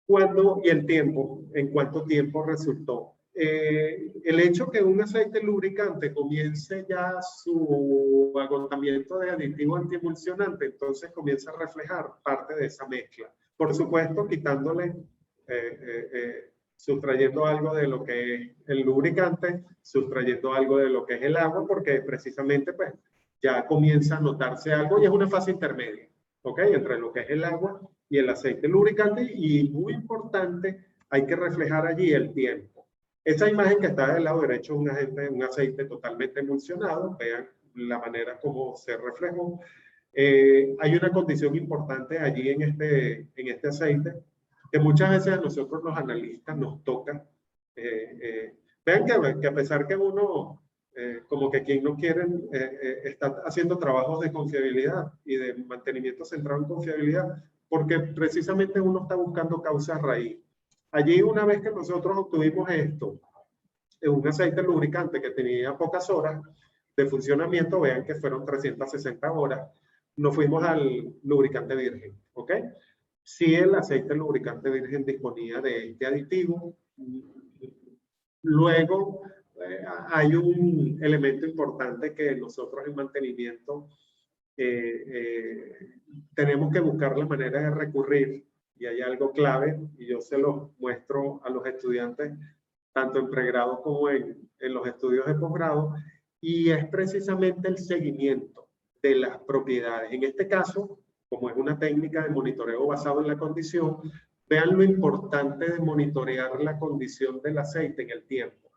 ¿Cuándo y el tiempo? ¿En cuánto tiempo resultó? El hecho que un aceite lubricante comience ya su agotamiento de aditivo antiemulsionante, entonces comienza a reflejar parte de esa mezcla. Por supuesto, quitándole, sustrayendo algo de lo que es el lubricante, sustrayendo algo de lo que es el agua, porque precisamente pues ya comienza a notarse algo y es una fase intermedia, ¿ok? Entre lo que es el agua y el aceite lubricante, y muy importante, hay que reflejar allí el tiempo. Esa imagen que está del lado derecho es un aceite totalmente emulsionado, vean la manera como se reflejó. Hay una condición importante allí en este aceite, que muchas veces a nosotros los analistas nos toca. Vean que a pesar que uno, como que quien no quiere, está haciendo trabajos de confiabilidad y de mantenimiento centrado en confiabilidad, porque precisamente uno está buscando causas raíz. Allí, una vez que nosotros obtuvimos esto, un aceite lubricante que tenía pocas horas de funcionamiento, vean que fueron 360 horas, nos fuimos al lubricante virgen, ¿ok? Si el aceite lubricante virgen disponía de este aditivo, luego hay un elemento importante que nosotros en mantenimiento tenemos que buscar la manera de recurrir, y hay algo clave, y yo se lo muestro a los estudiantes, tanto en pregrado como en los estudios de posgrado, y es precisamente el seguimiento de las propiedades. En este caso, como es una técnica de monitoreo basado en la condición, vean lo importante de monitorear la condición del aceite en el tiempo.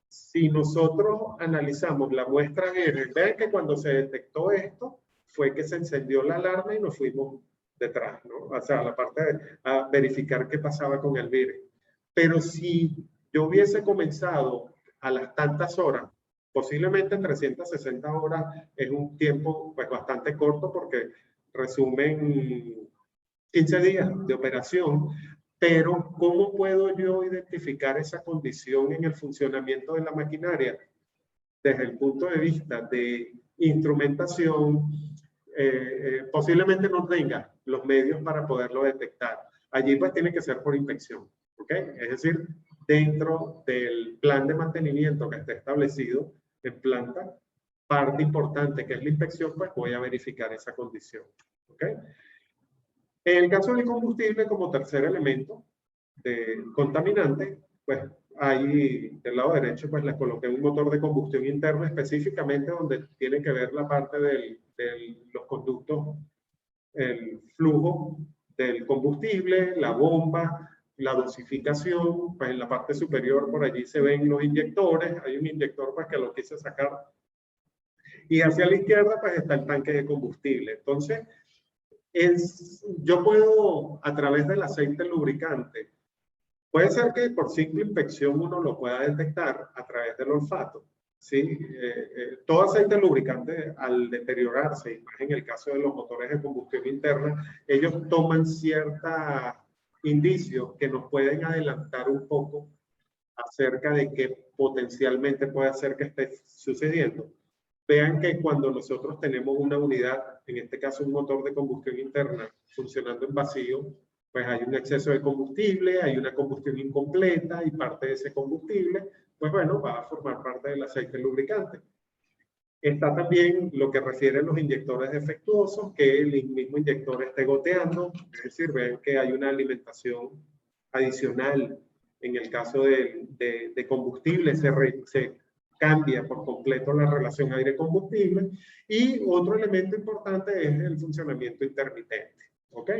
Si nosotros analizamos la muestra virgen, vean que cuando se detectó esto, fue que se encendió la alarma y nos fuimos detrás, ¿no? O sea, la parte de a verificar qué pasaba con el virgen. Pero si yo hubiese comenzado a las tantas horas, posiblemente 360 horas es un tiempo pues, bastante corto, porque resumen 15 días de operación, pero ¿cómo puedo yo identificar esa condición en el funcionamiento de la maquinaria? Desde el punto de vista de instrumentación, posiblemente no tenga los medios para poderlo detectar. Allí pues tiene que ser por inspección, ¿ok? Es decir, dentro del plan de mantenimiento que está establecido en planta, parte importante que es la inspección, pues voy a verificar esa condición, ¿ok? En el caso del combustible como tercer elemento de contaminante, pues ahí del lado derecho pues le coloqué un motor de combustión interna, específicamente donde tiene que ver la parte de los conductos, el flujo del combustible, la bomba, la dosificación. Pues en la parte superior por allí se ven los inyectores, hay un inyector pues que lo quise sacar, y hacia la izquierda pues está el tanque de combustible. Entonces yo puedo, a través del aceite lubricante, puede ser que por simple inspección uno lo pueda detectar a través del olfato. ¿sí? Todo aceite lubricante, al deteriorarse, más en el caso de los motores de combustión interna, ellos toman ciertos indicios que nos pueden adelantar un poco acerca de qué potencialmente puede ser que esté sucediendo. Vean que cuando nosotros tenemos una unidad, en este caso un motor de combustión interna, funcionando en vacío, pues hay un exceso de combustible, hay una combustión incompleta y parte de ese combustible, pues bueno, va a formar parte del aceite lubricante. Está también lo que refiere a los inyectores defectuosos, que el mismo inyector esté goteando, es decir, ven que hay una alimentación adicional. En el caso de combustible se cambia por completo la relación aire-combustible. Y otro elemento importante es el funcionamiento intermitente. ¿Ok?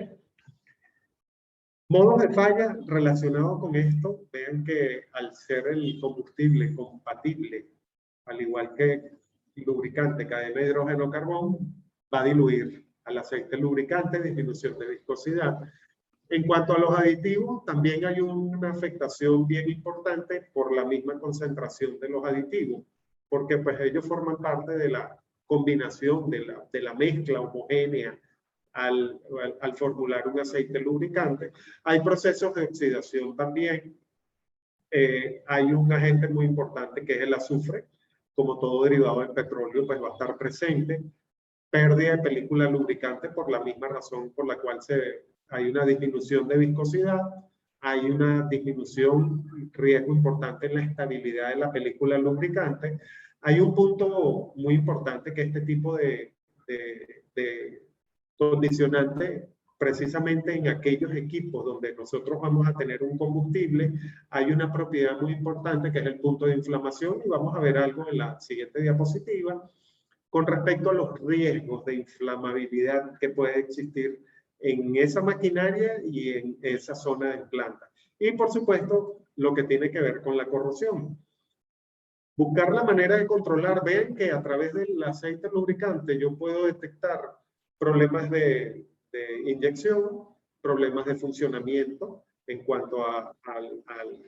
Modos de falla relacionados con esto, vean que al ser el combustible compatible, al igual que lubricante cadena de hidrógeno carbón, va a diluir al aceite lubricante, disminución de viscosidad. En cuanto a los aditivos, también hay una afectación bien importante por la misma concentración de los aditivos, porque pues ellos forman parte de la combinación, de la mezcla homogénea al formular un aceite lubricante. Hay procesos de oxidación también. Hay un agente muy importante que es el azufre. Como todo derivado del petróleo, pues va a estar presente. Pérdida de película lubricante por la misma razón por la cual hay una disminución de viscosidad, hay una disminución, riesgo importante en la estabilidad de la película lubricante. Hay un punto muy importante que este tipo de condicionante, precisamente en aquellos equipos donde nosotros vamos a tener un combustible, hay una propiedad muy importante que es el punto de inflamación, y vamos a ver algo en la siguiente diapositiva con respecto a los riesgos de inflamabilidad que puede existir en esa maquinaria y en esa zona de planta. Y por supuesto, lo que tiene que ver con la corrosión. Buscar la manera de controlar, ven que a través del aceite lubricante yo puedo detectar problemas de inyección, problemas de funcionamiento en cuanto a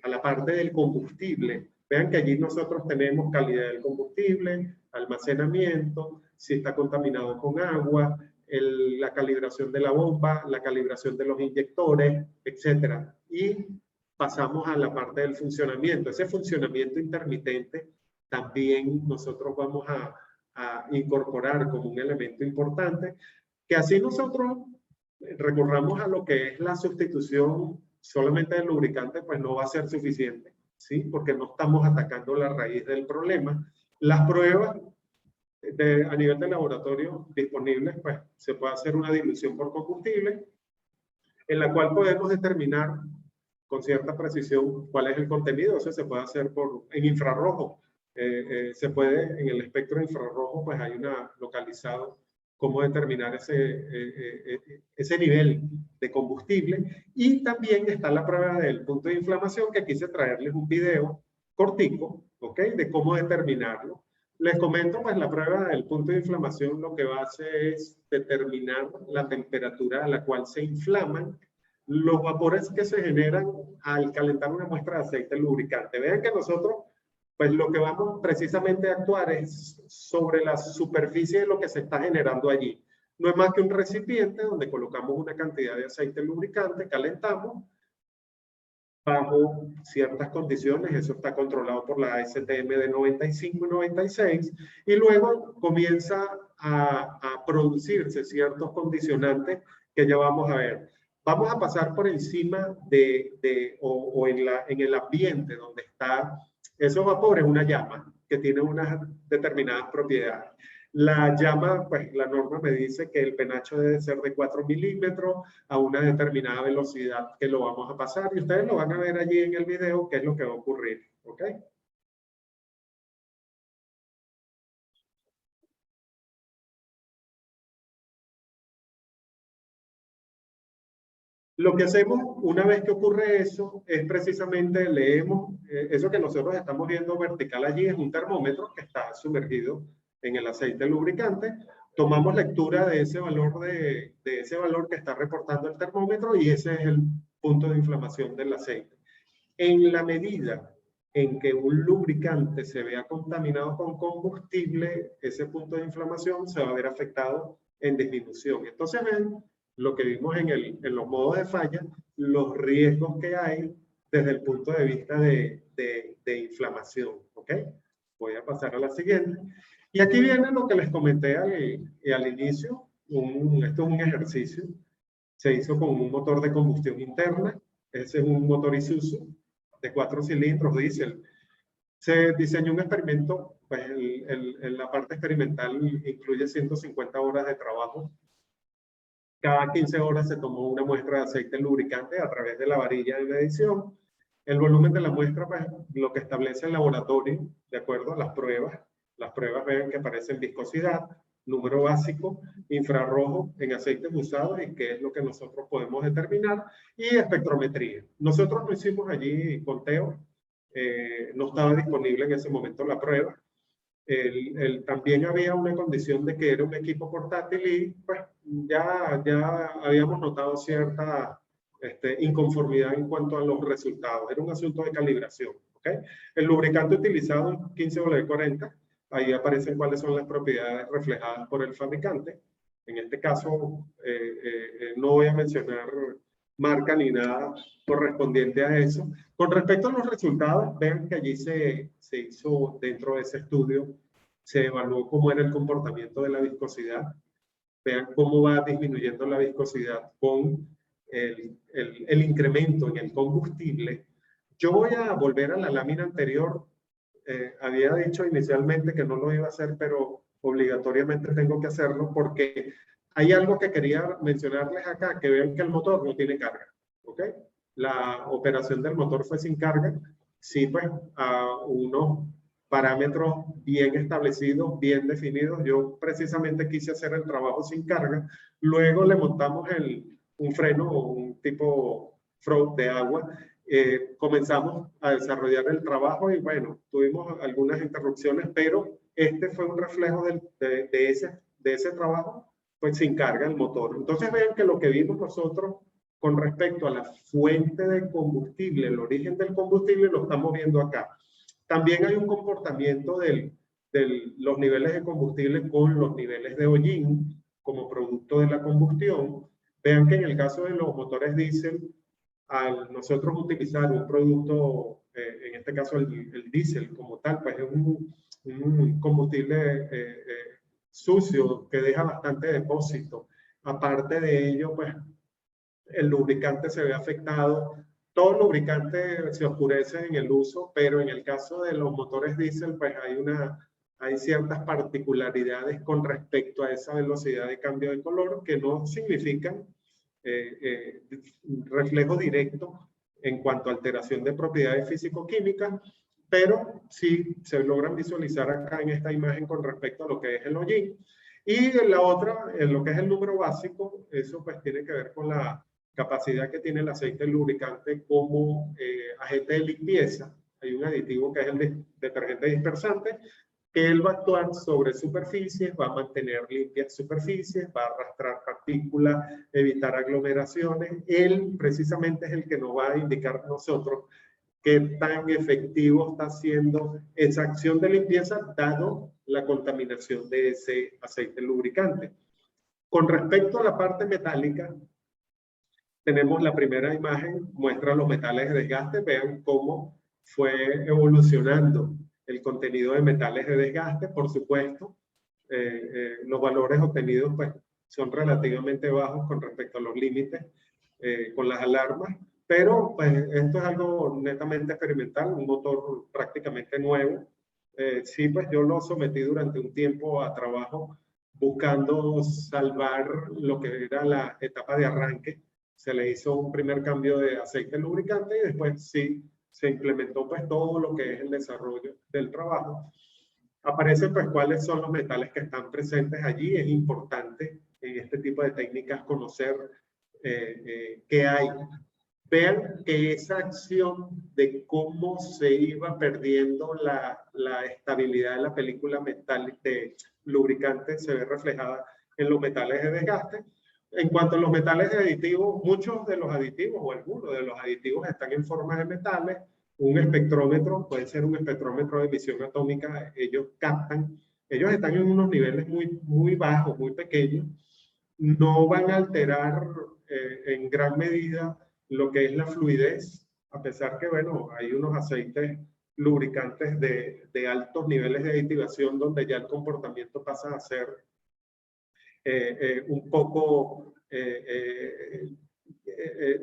la parte del combustible. Vean que allí nosotros tenemos calidad del combustible, almacenamiento, si está contaminado con agua, la calibración de la bomba, la calibración de los inyectores, etc. Y pasamos a la parte del funcionamiento. Ese funcionamiento intermitente también nosotros vamos a incorporar como un elemento importante, que así nosotros recurramos a lo que es la sustitución solamente del lubricante, pues no va a ser suficiente, ¿sí? Porque no estamos atacando la raíz del problema. Las pruebas a nivel de laboratorio disponibles, pues se puede hacer una dilución por combustible, en la cual podemos determinar con cierta precisión cuál es el contenido. Eso se puede hacer en infrarrojo. Se puede, en el espectro infrarrojo, pues hay una localizado cómo determinar ese nivel de combustible. Y también está la prueba del punto de inflamación, que quise traerles un video cortico, ¿ok? De cómo determinarlo. Les comento, pues la prueba del punto de inflamación lo que va a hacer es determinar la temperatura a la cual se inflaman los vapores que se generan al calentar una muestra de aceite lubricante. Vean que nosotros, pues lo que vamos precisamente a actuar es sobre la superficie de lo que se está generando allí. No es más que un recipiente donde colocamos una cantidad de aceite lubricante, calentamos bajo ciertas condiciones, eso está controlado por la ASTM de 95 y 96, y luego comienza a producirse ciertos condicionantes que ya vamos a ver. Vamos a pasar por encima en el ambiente donde está esos vapores, una llama que tiene unas determinadas propiedades. La llama, pues la norma me dice que el penacho debe ser de 4 milímetros a una determinada velocidad que lo vamos a pasar, y ustedes lo van a ver allí en el video qué es lo que va a ocurrir, ¿ok? Lo que hacemos una vez que ocurre eso es precisamente leemos, eso que nosotros estamos viendo vertical allí es un termómetro que está sumergido en el aceite lubricante. Tomamos lectura de ese valor, de ese valor que está reportando el termómetro, y ese es el punto de inflamación del aceite. En la medida en que un lubricante se vea contaminado con combustible, ese punto de inflamación se va a ver afectado en disminución. Entonces ven lo que vimos en los modos de falla, los riesgos que hay desde el punto de vista de inflamación. ¿Ok? Voy a pasar a la siguiente. Y aquí viene lo que les comenté al inicio. Esto es un ejercicio. Se hizo con un motor de combustión interna. Ese es un motor Isuzu de 4 cilindros, diésel. Se diseñó un experimento, pues en la parte experimental incluye 150 horas de trabajo. Cada 15 horas se tomó una muestra de aceite lubricante a través de la varilla de medición. El volumen de la muestra, pues, lo que establece el laboratorio, de acuerdo a las pruebas. Las pruebas ven que aparecen viscosidad, número básico, infrarrojo en aceites usados y qué es lo que nosotros podemos determinar, y espectrometría. Nosotros no hicimos allí conteo, no estaba disponible en ese momento la prueba. También había una condición de que era un equipo portátil y pues ya habíamos notado cierta inconformidad en cuanto a los resultados. Era un asunto de calibración. ¿Okay? El lubricante utilizado 15W40, ahí aparecen cuáles son las propiedades reflejadas por el fabricante. En este caso, no voy a mencionar marca ni nada correspondiente a eso. Con respecto a los resultados, vean que allí se hizo dentro de ese estudio, se evaluó cómo era el comportamiento de la viscosidad. Vean cómo va disminuyendo la viscosidad con el incremento en el combustible. Yo voy a volver a la lámina anterior. Había dicho inicialmente que no lo iba a hacer, pero obligatoriamente tengo que hacerlo porque hay algo que quería mencionarles acá, que vean que el motor no tiene carga. ¿Ok? La operación del motor fue sin carga. Sí, pues a unos parámetros bien establecidos, bien definidos. Yo precisamente quise hacer el trabajo sin carga. Luego le montamos un freno o un tipo front de agua. Comenzamos a desarrollar el trabajo y bueno, tuvimos algunas interrupciones, pero este fue un reflejo de ese trabajo, pues sin carga el motor. Entonces vean que lo que vimos nosotros con respecto a la fuente de combustible, el origen del combustible, lo estamos viendo acá. También hay un comportamiento de los niveles de combustible con los niveles de hollín como producto de la combustión. Vean que en el caso de los motores diésel, al nosotros utilizar un producto, en este caso el diésel como tal, pues es un combustible sucio que deja bastante depósito. Aparte de ello, pues el lubricante se ve afectado. Todo lubricante se oscurece en el uso, pero en el caso de los motores diésel, pues hay ciertas particularidades con respecto a esa velocidad de cambio de color que no significan reflejo directo en cuanto a alteración de propiedades físico-químicas, pero sí se logran visualizar acá en esta imagen con respecto a lo que es el hollín. Y en la otra, en lo que es el número básico, eso pues tiene que ver con la capacidad que tiene el aceite lubricante como agente de limpieza. Hay un aditivo que es el detergente dispersante, que él va a actuar sobre superficies, va a mantener limpias superficies, va a arrastrar partículas, evitar aglomeraciones. Él precisamente es el que nos va a indicar a nosotros qué tan efectivo está siendo esa acción de limpieza dado la contaminación de ese aceite lubricante. Con respecto a la parte metálica, tenemos la primera imagen, muestra los metales de desgaste. Vean cómo fue evolucionando el contenido de metales de desgaste. Por supuesto, los valores obtenidos pues, son relativamente bajos con respecto a los límites con las alarmas, pero pues, esto es algo netamente experimental, un motor prácticamente nuevo. Sí, pues yo lo sometí durante un tiempo a trabajo buscando salvar lo que era la etapa de arranque. Se le hizo un primer cambio de aceite lubricante y después sí se implementó pues todo lo que es el desarrollo del trabajo. Aparecen pues cuáles son los metales que están presentes allí. Es importante en este tipo de técnicas conocer qué hay. Vean que esa acción de cómo se iba perdiendo la estabilidad de la película metálica de lubricante se ve reflejada en los metales de desgaste. En cuanto a los metales de aditivos, muchos de los aditivos o algunos de los aditivos están en forma de metales. un espectrómetro, puede ser un espectrómetro de emisión atómica, ellos captan, ellos están en unos niveles muy bajos, muy pequeños, no van a alterar en gran medida lo que es la fluidez, a pesar que, bueno, hay unos aceites lubricantes de altos niveles de aditivación donde ya el comportamiento pasa a ser un poco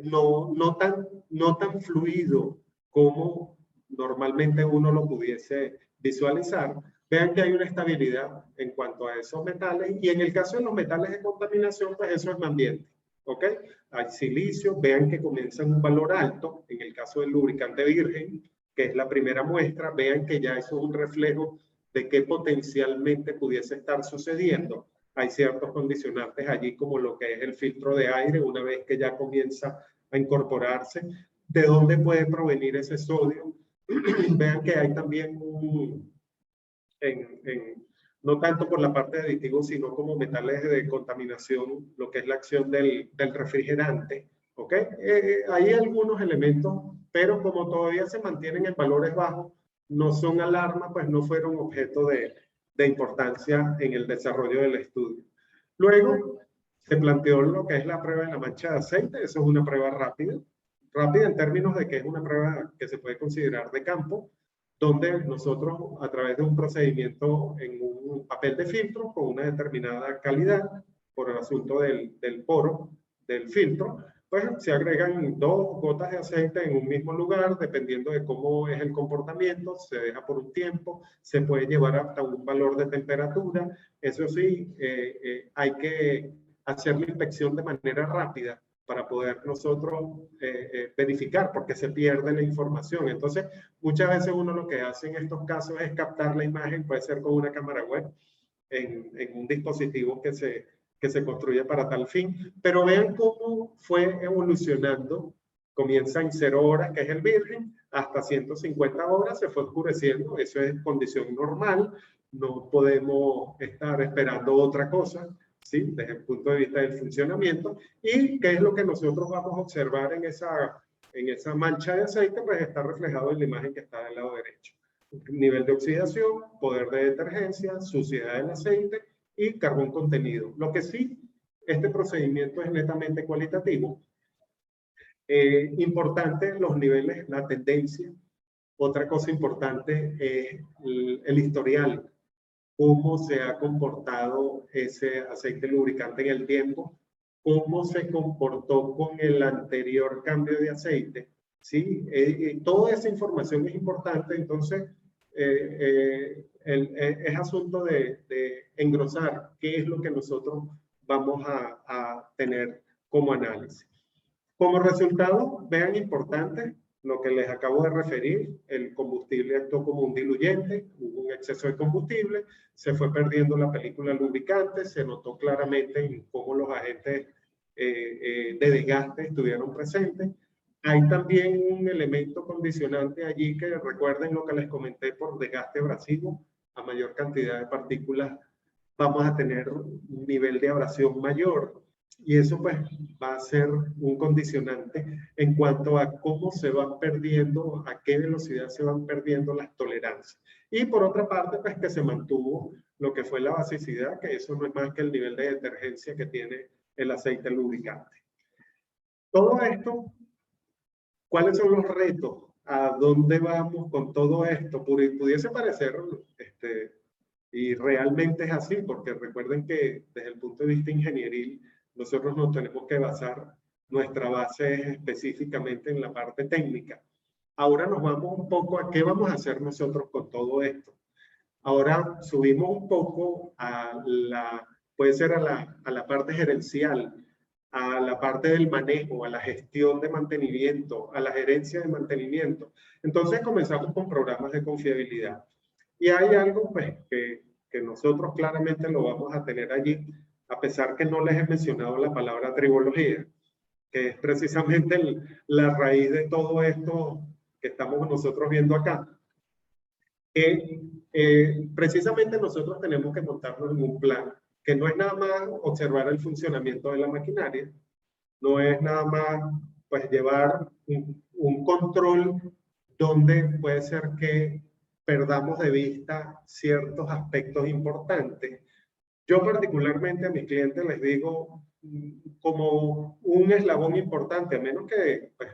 no tan fluido como normalmente uno lo pudiese visualizar. Vean que hay una estabilidad en cuanto a esos metales, y en el caso de los metales de contaminación, pues eso es el ambiente, ¿ok? Hay silicio, vean que comienza en un valor alto, en el caso del lubricante virgen, que es la primera muestra, vean que ya eso es un reflejo de qué potencialmente pudiese estar sucediendo. Hay ciertos condicionantes allí, como lo que es el filtro de aire, una vez que ya comienza a incorporarse. ¿De dónde puede provenir ese sodio? Vean que hay también no tanto por la parte de aditivos, sino como metales de contaminación, lo que es la acción del refrigerante. ¿Ok? Hay algunos elementos, pero como todavía se mantienen en valores bajos, no son alarma, pues no fueron objeto de importancia en el desarrollo del estudio. Luego se planteó lo que es la prueba de la mancha de aceite. Eso es una prueba rápida en términos de que es una prueba que se puede considerar de campo, donde nosotros, a través de un procedimiento en un papel de filtro con una determinada calidad, por el asunto del poro del filtro, pues se agregan 2 gotas de aceite en un mismo lugar, dependiendo de cómo es el comportamiento, se deja por un tiempo, se puede llevar hasta un valor de temperatura. Eso sí, hay que hacer la inspección de manera rápida para poder nosotros verificar, porque se pierde la información. Entonces, muchas veces uno lo que hace en estos casos es captar la imagen, puede ser con una cámara web, en un dispositivo que se construye para tal fin. Pero vean cómo fue evolucionando. Comienza en 0 horas, que es el virgen, hasta 150 horas se fue oscureciendo. Eso es condición normal. No podemos estar esperando otra cosa, ¿sí? Desde el punto de vista del funcionamiento. ¿Y qué es lo que nosotros vamos a observar en esa mancha de aceite? Pues está reflejado en la imagen que está del lado derecho. Nivel de oxidación, poder de detergencia, suciedad del aceite y carbón contenido. Lo que sí, este procedimiento es netamente cualitativo. Importante los niveles, la tendencia. Otra cosa importante es el historial. Cómo se ha comportado ese aceite lubricante en el tiempo, cómo se comportó con el anterior cambio de aceite, ¿sí? Toda esa información es importante. Entonces, es asunto de engrosar qué es lo que nosotros vamos a tener como análisis. Como resultado, vean importante lo que les acabo de referir: el combustible actuó como un diluyente, hubo un exceso de combustible, se fue perdiendo la película lubricante, se notó claramente en cómo los agentes de desgaste estuvieron presentes. Hay también un elemento condicionante allí, que recuerden lo que les comenté: por desgaste abrasivo, a mayor cantidad de partículas vamos a tener un nivel de abrasión mayor, y eso pues va a ser un condicionante en cuanto a cómo se van perdiendo, a qué velocidad se van perdiendo las tolerancias. Y por otra parte, pues que se mantuvo lo que fue la basicidad, que eso no es más que el nivel de detergencia que tiene el aceite lubricante. Todo esto, ¿cuáles son los retos? ¿A dónde vamos con todo esto? Pudiese parecer, y realmente es así, porque recuerden que desde el punto de vista ingenieril, nosotros nos tenemos que basar, nuestra base es específicamente en la parte técnica. Ahora nos vamos un poco a qué vamos a hacer nosotros con todo esto. Ahora subimos un poco puede ser a la parte gerencial, a la parte del manejo, a la gestión de mantenimiento, a la gerencia de mantenimiento. Entonces comenzamos con programas de confiabilidad. Y hay algo pues, que nosotros claramente lo vamos a tener allí, a pesar que no les he mencionado la palabra tribología, que es precisamente la raíz de todo esto que estamos nosotros viendo acá. Precisamente nosotros tenemos que montarnos en un plan, que no es nada más observar el funcionamiento de la maquinaria, no es nada más pues llevar un control donde puede ser que perdamos de vista ciertos aspectos importantes. Yo particularmente a mis clientes les digo como un eslabón importante, a menos que pues,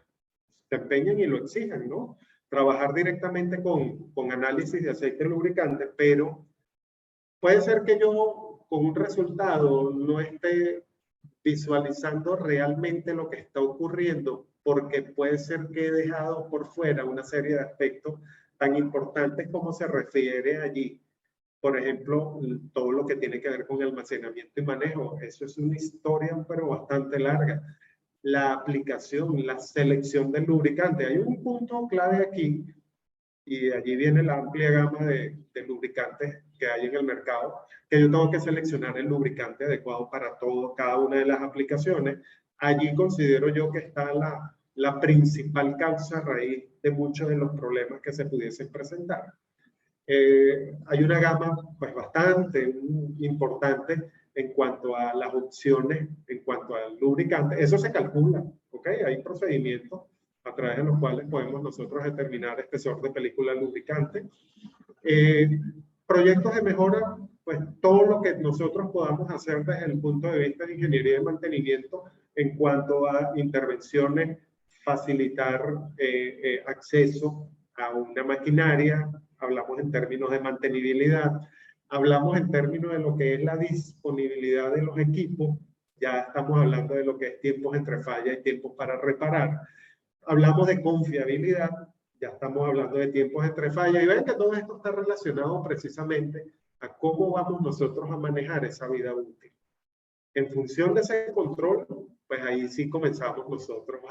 se empeñen y lo exijan, ¿no? Trabajar directamente con análisis de aceite lubricante, pero puede ser que yo con un resultado no esté visualizando realmente lo que está ocurriendo, porque puede ser que he dejado por fuera una serie de aspectos tan importantes como se refiere allí. Por ejemplo, todo lo que tiene que ver con almacenamiento y manejo. Eso es una historia, pero bastante larga. La aplicación, la selección del lubricante. Hay un punto clave aquí, y de allí viene la amplia gama de lubricantes que hay en el mercado, que yo tengo que seleccionar el lubricante adecuado para todo, cada una de las aplicaciones. Allí considero yo que está la principal causa raíz de muchos de los problemas que se pudiesen presentar. Hay una gama pues, bastante importante en cuanto a las opciones, en cuanto al lubricante. Eso se calcula, ¿ok? Hay procedimientos a través de los cuales podemos nosotros determinar espesor de película lubricante. Proyectos de mejora, pues todo lo que nosotros podamos hacer desde el punto de vista de ingeniería de mantenimiento en cuanto a intervenciones, facilitar acceso a una maquinaria, hablamos en términos de mantenibilidad, hablamos en términos de lo que es la disponibilidad de los equipos, ya estamos hablando de lo que es tiempos entre falla y tiempos para reparar, hablamos de confiabilidad, ya estamos hablando de tiempos entre falla, y ven que todo esto está relacionado precisamente a cómo vamos nosotros a manejar esa vida útil. En función de ese control, pues ahí sí comenzamos nosotros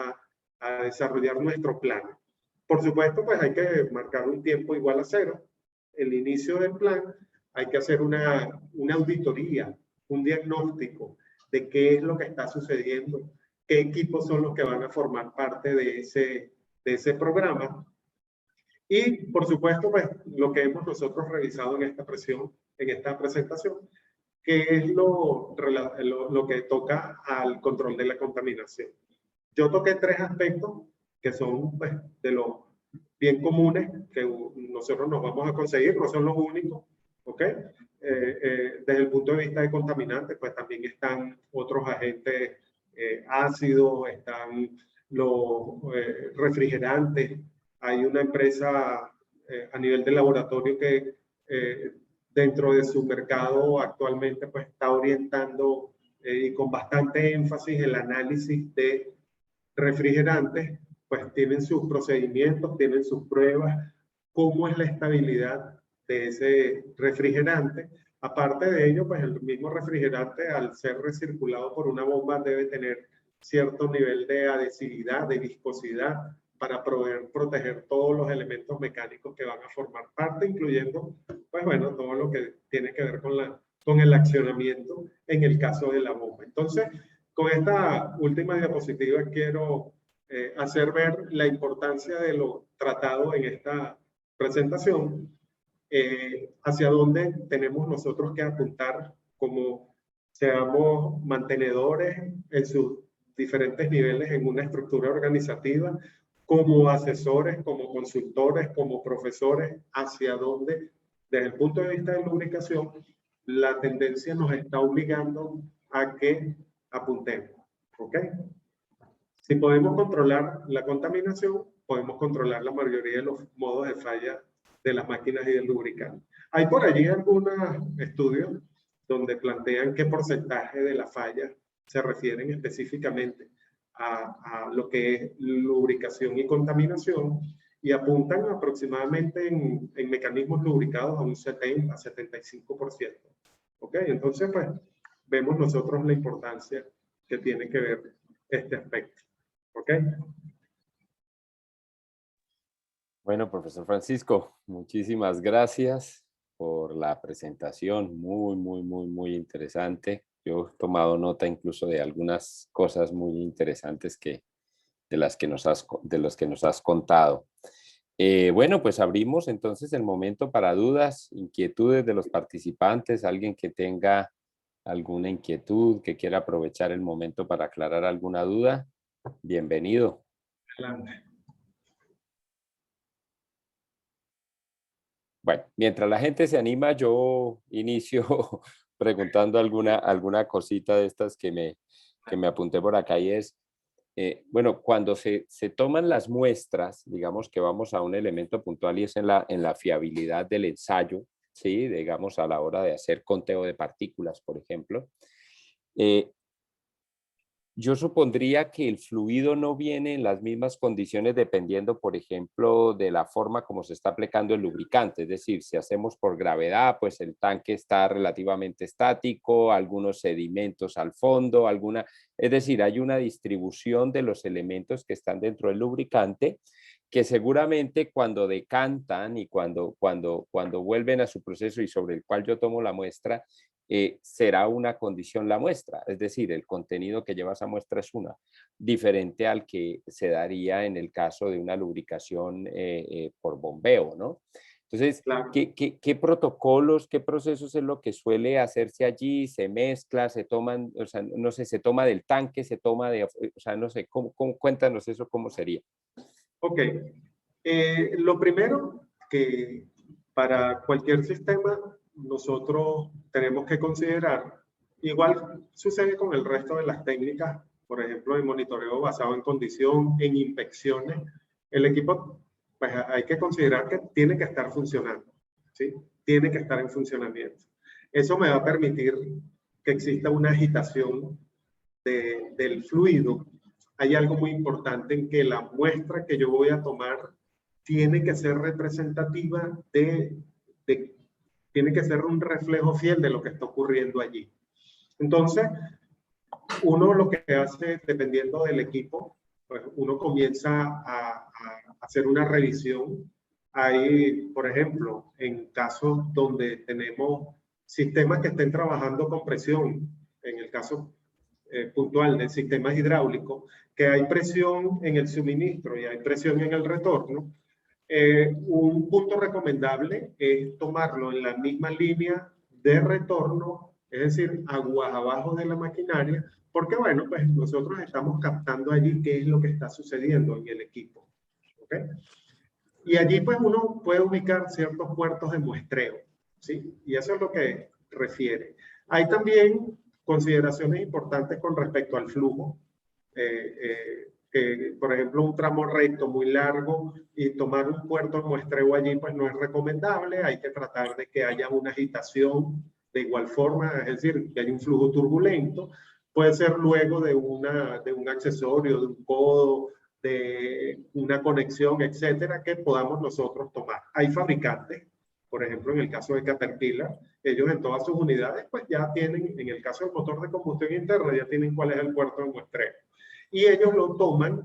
a desarrollar nuestro plan. Por supuesto, pues hay que marcar un tiempo igual a 0. El inicio del plan, hay que hacer una auditoría, un diagnóstico de qué es lo que está sucediendo, qué equipos son los que van a formar parte de ese programa. Y, por supuesto, pues lo que hemos nosotros revisado en esta presentación, que es lo que toca al control de la contaminación. Yo toqué 3 aspectos que son pues, de los bien comunes que nosotros nos vamos a conseguir, no son los únicos, ¿ok? Desde el punto de vista de contaminantes, pues también están otros agentes ácidos, están los refrigerantes. Hay una empresa a nivel de laboratorio que dentro de su mercado actualmente pues está orientando y con bastante énfasis el análisis de refrigerantes, pues tienen sus procedimientos, tienen sus pruebas, cómo es la estabilidad de ese refrigerante. Aparte de ello, pues el mismo refrigerante al ser recirculado por una bomba debe tener cierto nivel de adhesividad, de viscosidad, para poder proteger todos los elementos mecánicos que van a formar parte, incluyendo, pues bueno, todo lo que tiene que ver con el accionamiento en el caso de la bomba. Entonces, con esta última diapositiva quiero hacer ver la importancia de lo tratado en esta presentación, hacia dónde tenemos nosotros que apuntar como seamos mantenedores en sus diferentes niveles en una estructura organizativa, como asesores, como consultores, como profesores, hacia dónde, desde el punto de vista de lubricación, la tendencia nos está obligando a que apuntemos, ¿ok? Si podemos controlar la contaminación, podemos controlar la mayoría de los modos de falla de las máquinas y del lubricante. Hay por allí algunos estudios donde plantean qué porcentaje de la falla se refieren específicamente a lo que es lubricación y contaminación, y apuntan aproximadamente en mecanismos lubricados a un 70, 75%. ¿Ok? Entonces, pues, vemos nosotros la importancia que tiene que ver este aspecto. ¿Ok? Bueno, profesor Francisco, muchísimas gracias por la presentación, muy interesante. Yo he tomado nota incluso de algunas cosas muy interesantes de los que nos has contado. Bueno, pues abrimos entonces el momento para dudas, inquietudes de los participantes, alguien que tenga alguna inquietud, que quiera aprovechar el momento para aclarar alguna duda, bienvenido. Adelante. Bueno, mientras la gente se anima, yo inicio preguntando alguna cosita de estas que me apunté por acá y es, bueno, cuando se toman las muestras, digamos que vamos a un elemento puntual y es en la fiabilidad del ensayo, ¿sí? Digamos a la hora de hacer conteo de partículas, por ejemplo. eh, yo supondría que el fluido no viene en las mismas condiciones dependiendo, por ejemplo, de la forma como se está aplicando el lubricante. Es decir, si hacemos por gravedad, pues el tanque está relativamente estático, algunos sedimentos al fondo, es decir, hay una distribución de los elementos que están dentro del lubricante que seguramente cuando decantan y cuando vuelven a su proceso y sobre el cual yo tomo la muestra, será una condición la muestra, es decir, el contenido que lleva esa muestra es una, diferente al que se daría en el caso de una lubricación por bombeo, ¿no? Entonces, Claro. ¿qué protocolos, qué procesos es lo que suele hacerse allí? ¿Se mezcla, se toman, o sea, no sé, se toma del tanque, se toma de, o sea, no sé, cuéntanos eso, cómo sería? Ok. Lo primero que para cualquier sistema nosotros tenemos que considerar, igual sucede con el resto de las técnicas, por ejemplo, el monitoreo basado en condición, en inspecciones, el equipo, pues hay que considerar que tiene que estar funcionando, ¿sí? Tiene que estar en funcionamiento. Eso me va a permitir que exista una agitación del fluido. Hay algo muy importante en que la muestra que yo voy a tomar tiene que ser representativa tiene que ser un reflejo fiel de lo que está ocurriendo allí. Entonces, uno lo que hace, dependiendo del equipo, pues uno comienza a hacer una revisión. Hay, por ejemplo, en casos donde tenemos sistemas que estén trabajando con presión, en el caso puntual de sistemas hidráulicos, que hay presión en el suministro y hay presión en el retorno, un punto recomendable es tomarlo en la misma línea de retorno, es decir, aguas abajo de la maquinaria, porque bueno, pues nosotros estamos captando allí qué es lo que está sucediendo en el equipo. ¿Okay? Y allí pues uno puede ubicar ciertos puertos de muestreo, ¿sí? Y eso es lo que refiere. Hay también consideraciones importantes con respecto al flujo. Que, por ejemplo, un tramo recto muy largo y tomar un puerto de muestreo allí pues no es recomendable. Hay que tratar de que haya una agitación de igual forma, es decir, que haya un flujo turbulento. Puede ser luego de un accesorio, de un codo, de una conexión, etcétera, que podamos nosotros tomar. Hay fabricantes, por ejemplo, en el caso de Caterpillar, ellos en todas sus unidades, pues ya tienen, en el caso del motor de combustión interna, ya tienen cuál es el puerto de muestreo. Y ellos lo toman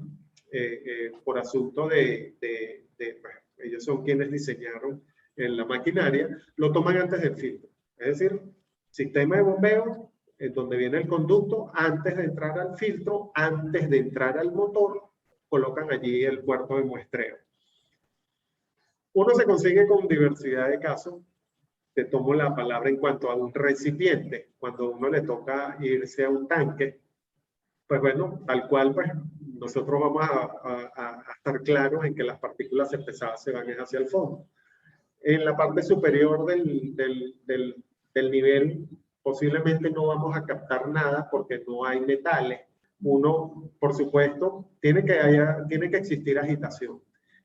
por asunto pues, ellos son quienes diseñaron en la maquinaria, lo toman antes del filtro. Es decir, sistema de bombeo, en donde viene el conducto, antes de entrar al filtro, antes de entrar al motor, colocan allí el puerto de muestreo. Uno se consigue con diversidad de casos. Te tomo la palabra en cuanto a un recipiente. Cuando uno le toca irse a un tanque, pues bueno, tal cual, pues nosotros vamos a estar claros en que las partículas pesadas se van hacia el fondo. En la parte superior del nivel, posiblemente no vamos a captar nada porque no hay metales. Uno, por supuesto, tiene que existir agitación.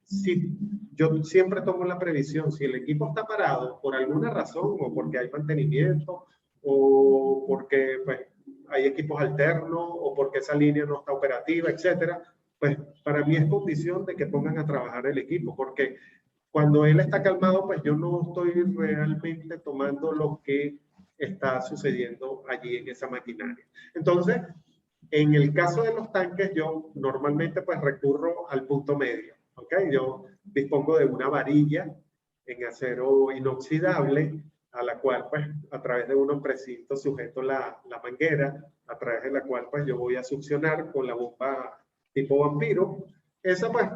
Si, yo siempre tomo la previsión, si el equipo está parado por alguna razón, o porque hay mantenimiento, o porque pues, hay equipos alternos, o porque esa línea no está operativa, etcétera, pues para mí es condición de que pongan a trabajar el equipo, porque cuando él está calmado, pues yo no estoy realmente tomando lo que está sucediendo allí en esa maquinaria. Entonces, en el caso de los tanques, yo normalmente pues recurro al punto medio. ¿Okay? Yo dispongo de una varilla en acero inoxidable, a la cual pues a través de unos precintos sujeto la manguera, a través de la cual pues yo voy a succionar con la bomba tipo vampiro. Esa pues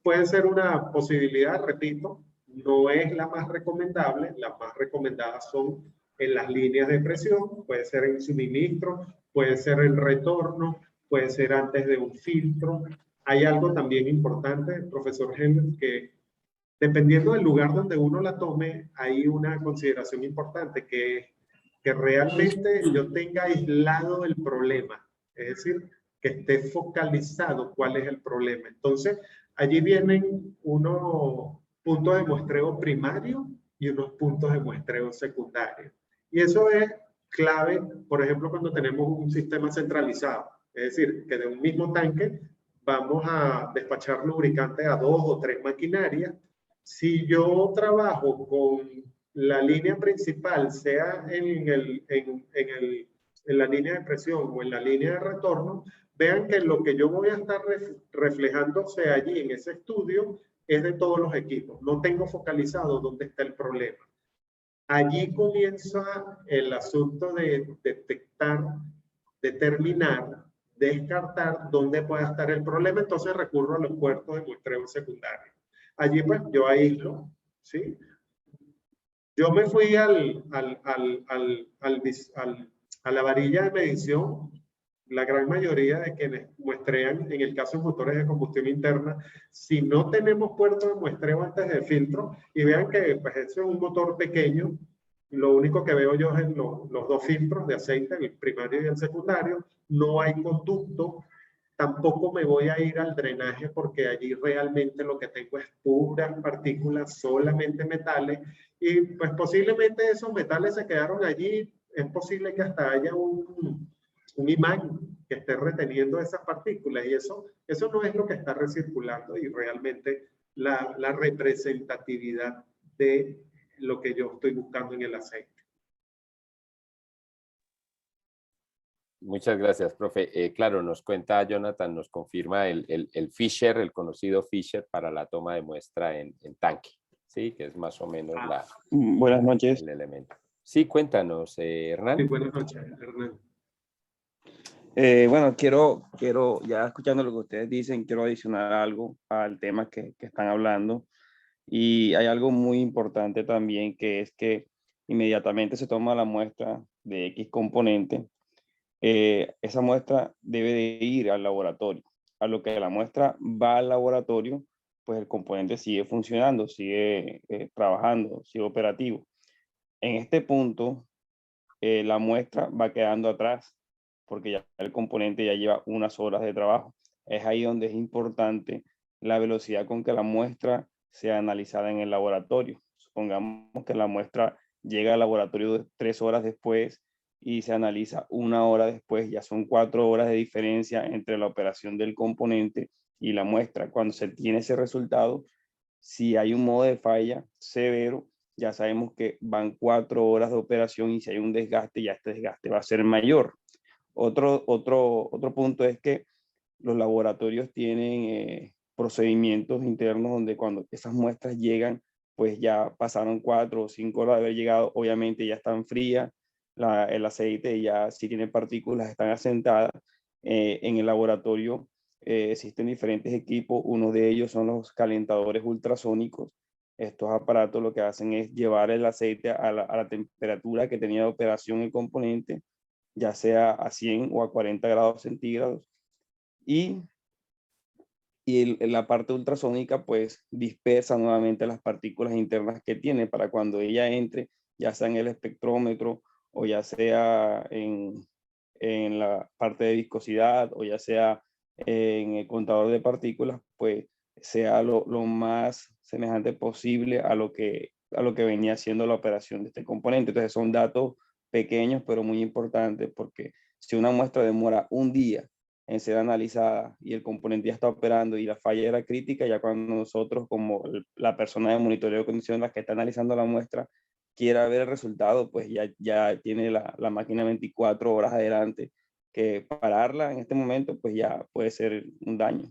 puede ser una posibilidad, repito, no es la más recomendable, las más recomendadas son en las líneas de presión, puede ser en suministro, puede ser en retorno, puede ser antes de un filtro. Hay algo también importante, profesor Henry, que dependiendo del lugar donde uno la tome, hay una consideración importante que es que realmente yo tenga aislado el problema, es decir, que esté focalizado cuál es el problema. Entonces, allí vienen unos puntos de muestreo primario y unos puntos de muestreo secundario. Y eso es clave, por ejemplo, cuando tenemos un sistema centralizado, es decir, que de un mismo tanque vamos a despachar lubricante a 2 o 3 maquinarias. Si yo trabajo con la línea principal, sea en la línea de presión o en la línea de retorno, vean que lo que yo voy a estar reflejándose allí en ese estudio es de todos los equipos. No tengo focalizado dónde está el problema. Allí comienza el asunto de detectar, determinar, descartar dónde puede estar el problema. Entonces recurro a los puertos de muestreo secundario. Allí pues yo aíslo, ¿sí? Yo me fui a la varilla de medición. La gran mayoría de quienes muestrean, en el caso de motores de combustión interna, si no tenemos puerto de muestreo antes del filtro, y vean que pues, eso es un motor pequeño, lo único que veo yo es los dos filtros de aceite, el primario y el secundario, no hay conducto, tampoco me voy a ir al drenaje porque allí realmente lo que tengo es puras partículas, solamente metales, y pues posiblemente esos metales se quedaron allí, es posible que hasta haya un imán que esté reteniendo esas partículas, y eso no es lo que está recirculando y realmente la representatividad de lo que yo estoy buscando en el aceite. Muchas gracias, profe. Claro, nos cuenta Jonathan, nos confirma el Fisher, el conocido Fisher para la toma de muestra en tanque, ¿sí? Que es más o menos Buenas noches. el elemento. Sí, cuéntanos, Hernán. Sí, buenas noches, Hernán. Bueno, quiero, ya escuchando lo que ustedes dicen, quiero adicionar algo al tema que están hablando. Y hay algo muy importante también, que es que inmediatamente se toma la muestra de X componente. Esa muestra debe de ir al laboratorio. A lo que la muestra va al laboratorio, pues el componente sigue funcionando, sigue trabajando, sigue operativo. En este punto, la muestra va quedando atrás porque ya el componente ya lleva unas horas de trabajo. Es ahí donde es importante la velocidad con que la muestra sea analizada en el laboratorio. Supongamos que la muestra llega al laboratorio 3 horas después y se analiza 1 hora después, ya son 4 horas de diferencia entre la operación del componente y la muestra. Cuando se tiene ese resultado, si hay un modo de falla severo, ya sabemos que van 4 horas de operación, y si hay un desgaste, ya este desgaste va a ser mayor. Otro punto es que los laboratorios tienen procedimientos internos donde cuando esas muestras llegan, pues ya pasaron 4 o 5 horas de haber llegado, obviamente ya están frías, el aceite ya si tiene partículas están asentadas. En el laboratorio existen diferentes equipos, uno de ellos son los calentadores ultrasónicos. Estos aparatos lo que hacen es llevar el aceite a la temperatura que tenía de operación el componente, ya sea a 100 o a 40 grados centígrados. Y la parte ultrasónica pues dispersa nuevamente las partículas internas que tiene para cuando ella entre, ya sea en el espectrómetro o ya sea en la parte de viscosidad o ya sea en el contador de partículas, pues sea lo más semejante posible a lo que venía siendo la operación de este componente. Entonces son datos pequeños pero muy importantes, porque si una muestra demora un día en ser analizada y el componente ya está operando y la falla era crítica, ya cuando nosotros como la persona de monitoreo de condiciones, la que está analizando la muestra, quiera ver el resultado, pues ya tiene la máquina 24 horas adelante, que pararla en este momento pues ya puede ser un daño.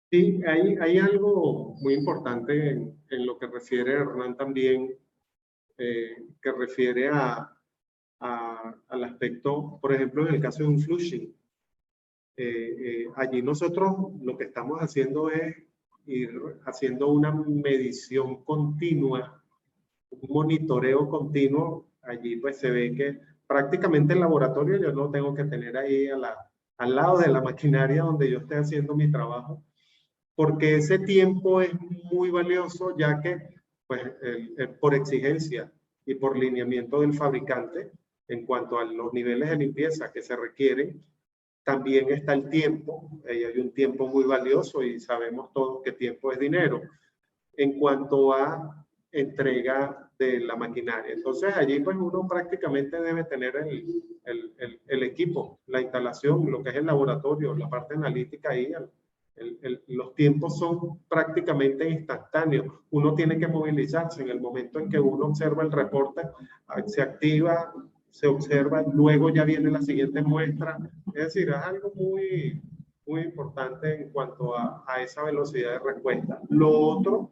Sí, hay algo muy importante en lo que refiere Hernán también, que refiere al aspecto, por ejemplo, en el caso de un flushing. Allí nosotros lo que estamos haciendo es ir haciendo una medición continua, un monitoreo continuo. Allí pues se ve que prácticamente el laboratorio yo no tengo que tener ahí a al lado de la maquinaria donde yo esté haciendo mi trabajo, porque ese tiempo es muy valioso, ya que pues, por exigencia y por lineamiento del fabricante, en cuanto a los niveles de limpieza que se requieren, también está el tiempo. Hay un tiempo muy valioso y sabemos todos que tiempo es dinero en cuanto a entrega de la maquinaria. Entonces allí pues uno prácticamente debe tener el equipo, la instalación, lo que es el laboratorio, la parte analítica ahí. Los tiempos son prácticamente instantáneos. Uno tiene que movilizarse en el momento en que uno observa el reporte, se activa, se observa, luego ya viene la siguiente muestra. Es decir, es algo muy, muy importante en cuanto a esa velocidad de respuesta. Lo otro,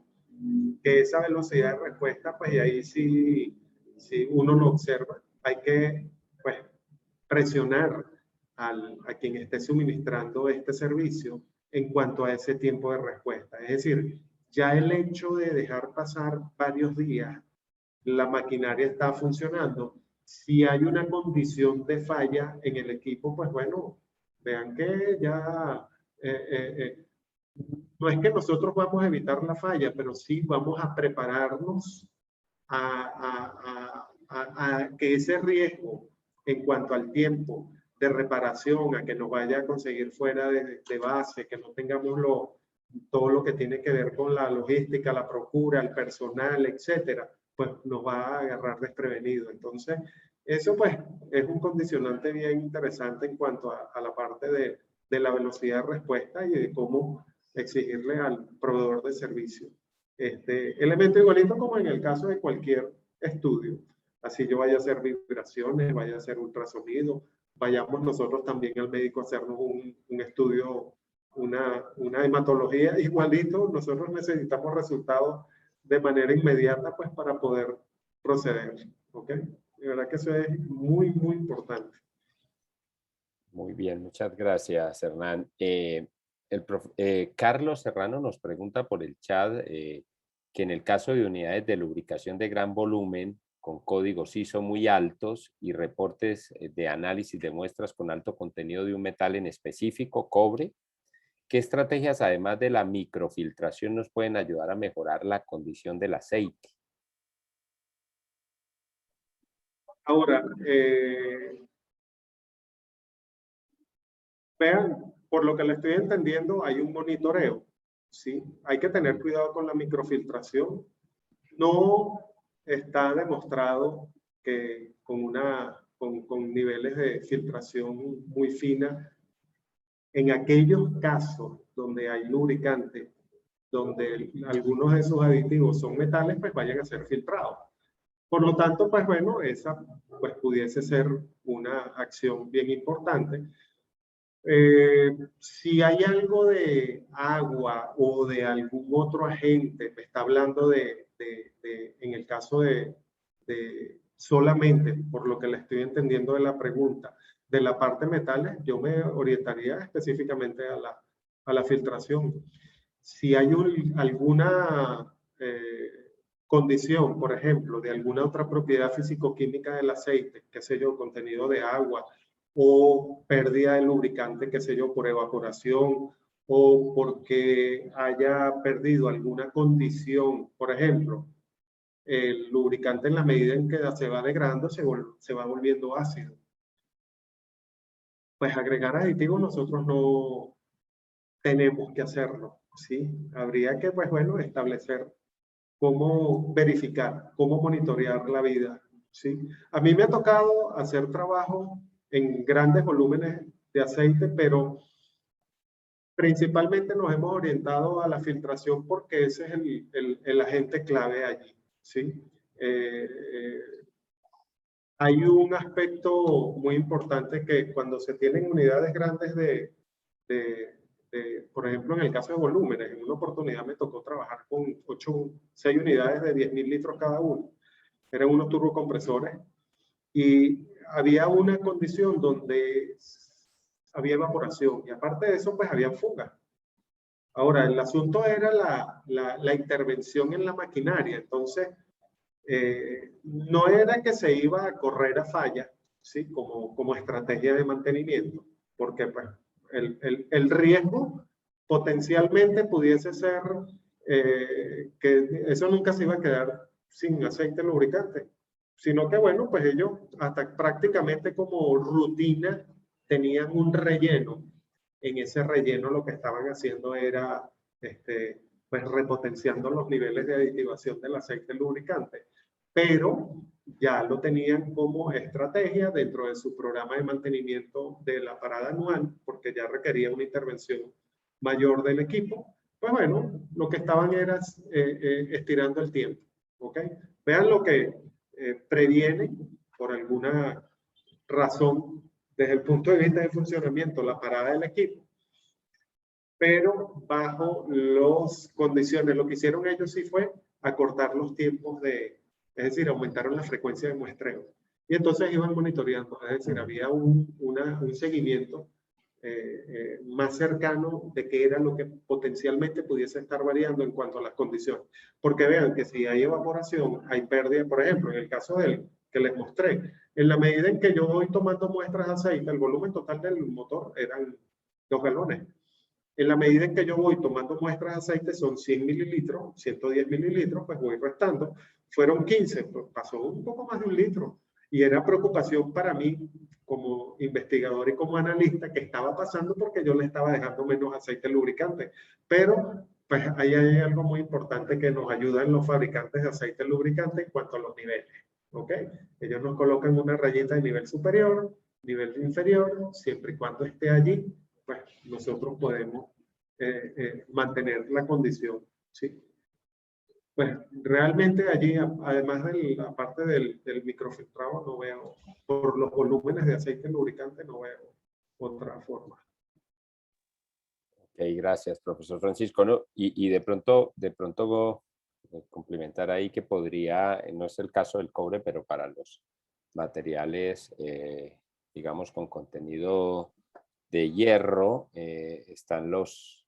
que esa velocidad de respuesta, pues y ahí sí uno lo observa, hay que pues, presionar a quien esté suministrando este servicio en cuanto a ese tiempo de respuesta. Es decir, ya el hecho de dejar pasar varios días, la maquinaria está funcionando. Si hay una condición de falla en el equipo, pues bueno, vean que ya no es que nosotros vamos a evitar la falla, pero sí vamos a prepararnos a que ese riesgo en cuanto al tiempo de reparación, a que nos vaya a conseguir fuera de base, que no tengamos todo lo que tiene que ver con la logística, la procura, el personal, etcétera, pues nos va a agarrar desprevenido. Entonces, eso pues es un condicionante bien interesante en cuanto a la parte de la velocidad de respuesta y de cómo exigirle al proveedor de servicio. Elemento igualito como en el caso de cualquier estudio. Así yo vaya a hacer vibraciones, vaya a hacer ultrasonido, vayamos nosotros también al médico a hacernos un estudio, una hematología, igualito, nosotros necesitamos resultados de manera inmediata pues para poder proceder. ¿Ok? De verdad que eso es muy, muy importante. Muy bien, muchas gracias, Hernán. Carlos Serrano nos pregunta por el chat que en el caso de unidades de lubricación de gran volumen con códigos ISO muy altos y reportes de análisis de muestras con alto contenido de un metal en específico, cobre, ¿qué estrategias además de la microfiltración nos pueden ayudar a mejorar la condición del aceite? Ahora, vean, por lo que le estoy entendiendo, hay un monitoreo, ¿sí? Hay que tener cuidado con la microfiltración. No está demostrado que con niveles de filtración muy fina, en aquellos casos donde hay lubricante, donde algunos de esos aditivos son metales, pues vayan a ser filtrados. Por lo tanto, pues bueno, esa pues pudiese ser una acción bien importante. Si hay algo de agua o de algún otro agente, me está hablando en el caso de solamente, por lo que le estoy entendiendo de la pregunta, de la parte metales, yo me orientaría específicamente a la filtración. Si hay alguna condición, por ejemplo, de alguna otra propiedad físico-química del aceite, qué sé yo, contenido de agua, o pérdida de lubricante, qué sé yo, por evaporación o porque haya perdido alguna condición. Por ejemplo, el lubricante en la medida en que se va degradando se va volviendo ácido. Pues agregar aditivos nosotros no tenemos que hacerlo, ¿sí? Habría que, pues bueno, establecer cómo verificar, cómo monitorear la vida, ¿sí? A mí me ha tocado hacer trabajo en grandes volúmenes de aceite, pero principalmente nos hemos orientado a la filtración porque ese es el agente clave allí, ¿sí? Hay un aspecto muy importante que cuando se tienen unidades grandes por ejemplo, en el caso de volúmenes, en una oportunidad me tocó trabajar con 6 unidades de 10.000 litros cada uno. Eran unos turbocompresores y había una condición donde había evaporación y aparte de eso, pues había fugas. Ahora, el asunto era la intervención en la maquinaria. Entonces, no era que se iba a correr a falla, ¿sí? Como estrategia de mantenimiento. porque pues, el riesgo potencialmente pudiese ser que eso nunca se iba a quedar sin aceite lubricante, sino que bueno, pues ellos hasta prácticamente como rutina tenían un relleno. En ese relleno lo que estaban haciendo era pues repotenciando los niveles de aditivación del aceite lubricante, pero ya lo tenían como estrategia dentro de su programa de mantenimiento de la parada anual, porque ya requería una intervención mayor del equipo. Pues bueno, lo que estaban era estirando el tiempo. ¿Ok? Vean lo que previene por alguna razón desde el punto de vista de funcionamiento la parada del equipo, pero bajo las condiciones. Lo que hicieron ellos sí fue acortar los tiempos es decir, aumentaron la frecuencia de muestreo. Y entonces iban monitoreando, es decir, había un seguimiento más cercano de qué era lo que potencialmente pudiese estar variando en cuanto a las condiciones. Porque vean que si hay evaporación, hay pérdida, por ejemplo, en el caso del que les mostré, en la medida en que yo voy tomando muestras de aceite, el volumen total del motor eran 2 galones. En la medida en que yo voy tomando muestras de aceite, son 100 mililitros, 110 mililitros, pues voy restando. Fueron 15, pues pasó un poco más de 1 litro. Y era preocupación para mí, como investigador y como analista, que estaba pasando porque yo le estaba dejando menos aceite lubricante. Pero, pues ahí hay algo muy importante que nos ayudan los fabricantes de aceite lubricante en cuanto a los niveles. ¿Ok? Ellos nos colocan una rayita de nivel superior, nivel inferior, siempre y cuando esté allí, pues nosotros podemos mantener la condición, ¿sí? Pues realmente allí, además de la parte del microfiltrado, no veo, por los volúmenes de aceite lubricante, no veo otra forma. Ok, gracias, profesor Francisco. ¿No? Y de pronto complementar ahí que podría, no es el caso del cobre, pero para los materiales, digamos, con contenido de hierro, están los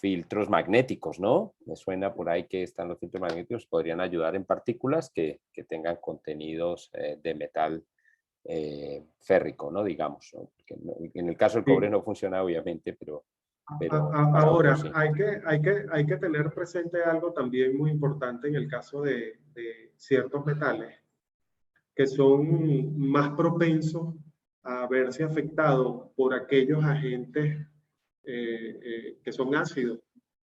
filtros magnéticos, ¿no? Me suena por ahí que están los filtros magnéticos, podrían ayudar en partículas que tengan contenidos de metal férrico, ¿no? Digamos, ¿no? En el caso del cobre no funciona, obviamente, pero ahora, sí. hay que tener presente algo también muy importante en el caso de ciertos metales, que son más propensos a verse afectados por aquellos agentes que son ácidos.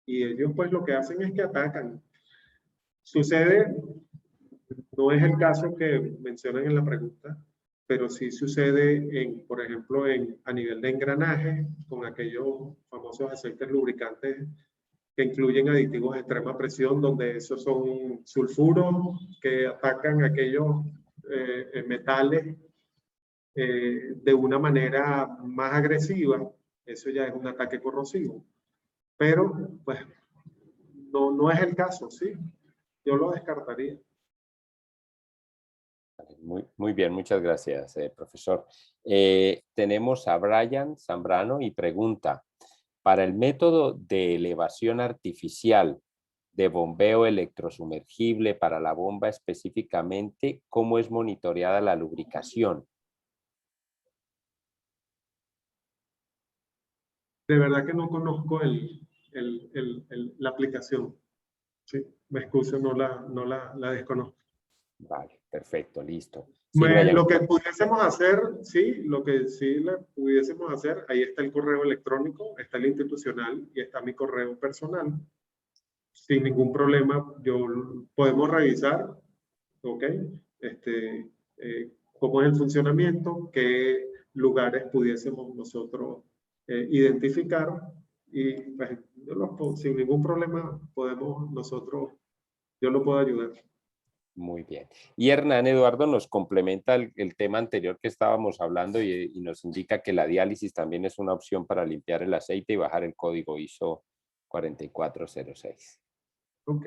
Y ellos pues lo que hacen es que atacan. Sucede, no es el caso que mencionan en la pregunta, pero sí sucede, por ejemplo, a nivel de engranaje, con aquellos famosos aceites lubricantes que incluyen aditivos de extrema presión, donde esos son sulfuros que atacan aquellos metales de una manera más agresiva. Eso ya es un ataque corrosivo. Pero, pues, no es el caso, ¿sí? Yo lo descartaría. Muy bien, muchas gracias, profesor. Tenemos a Brian Zambrano y pregunta, para el método de elevación artificial de bombeo electrosumergible para la bomba específicamente, ¿cómo es monitoreada la lubricación? De verdad que no conozco la aplicación. Sí, me excuso, no la desconozco. Vale, perfecto, listo. Sí, Lo que pudiésemos hacer, sí, lo que sí le pudiésemos hacer, ahí está el correo electrónico, está el institucional y está mi correo personal. Sin ningún problema, podemos revisar, ¿ok? Cómo es el funcionamiento, qué lugares pudiésemos nosotros identificar y pues, sin ningún problema podemos nosotros, yo lo puedo ayudar. Muy bien. Y Hernán Eduardo nos complementa el tema anterior que estábamos hablando y nos indica que la diálisis también es una opción para limpiar el aceite y bajar el código ISO 4406. Ok.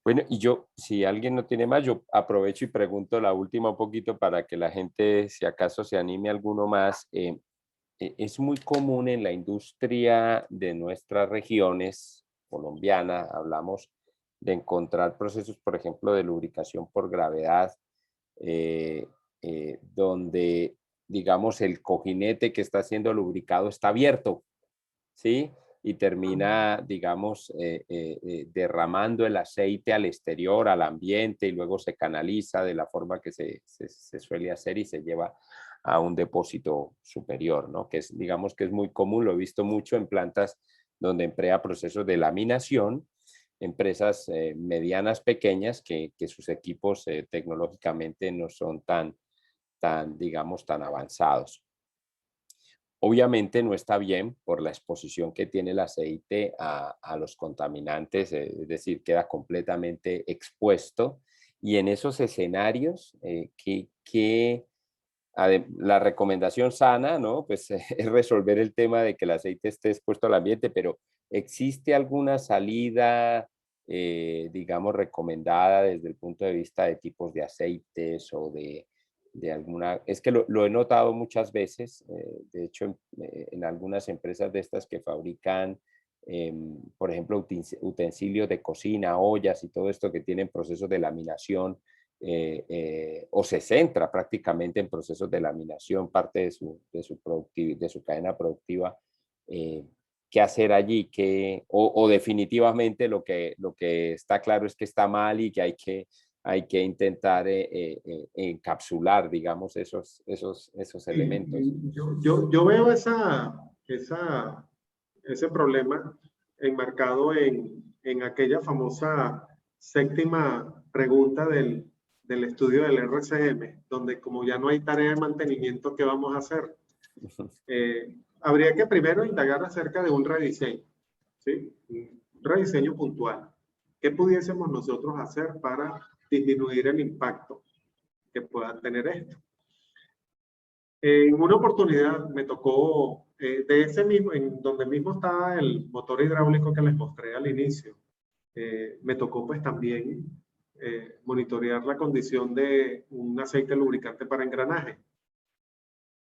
Bueno, y yo, si alguien no tiene más, yo aprovecho y pregunto la última un poquito para que la gente, si acaso se anime alguno más. Es muy común en la industria de nuestras regiones, colombiana, hablamos de encontrar procesos, por ejemplo, de lubricación por gravedad, donde digamos, el cojinete que está siendo lubricado está abierto, ¿sí? Y termina, digamos, derramando el aceite al exterior, al ambiente, y luego se canaliza de la forma que se suele hacer y se lleva a un depósito superior, ¿no? Que es, digamos que es muy común, lo he visto mucho en plantas donde emplea procesos de laminación, empresas medianas, pequeñas, que sus equipos tecnológicamente no son digamos, tan avanzados. Obviamente no está bien por la exposición que tiene el aceite a los contaminantes, es decir, queda completamente expuesto. Y en esos escenarios, la recomendación sana, ¿no? Pues es resolver el tema de que el aceite esté expuesto al ambiente, pero ¿existe alguna salida, digamos, recomendada desde el punto de vista de tipos de aceites o de alguna? Es que lo he notado muchas veces, de hecho, en algunas empresas de estas que fabrican, por ejemplo, utensilios de cocina, ollas y todo esto que tienen procesos de laminación, o se centra prácticamente en procesos de laminación, parte de su cadena productiva. ¿Qué hacer allí? O definitivamente lo que está claro es que está mal y que hay que intentar encapsular, digamos, esos elementos. Yo veo ese problema enmarcado en aquella famosa séptima pregunta del estudio del RCM, donde como ya no hay tarea de mantenimiento, ¿qué vamos a hacer? Habría que primero indagar acerca de un rediseño, ¿sí? Un rediseño puntual. ¿Qué pudiésemos nosotros hacer para disminuir el impacto que pueda tener esto? En una oportunidad me tocó, de ese mismo, en donde mismo estaba el motor hidráulico que les mostré al inicio, me tocó pues también monitorear la condición de un aceite lubricante para engranaje.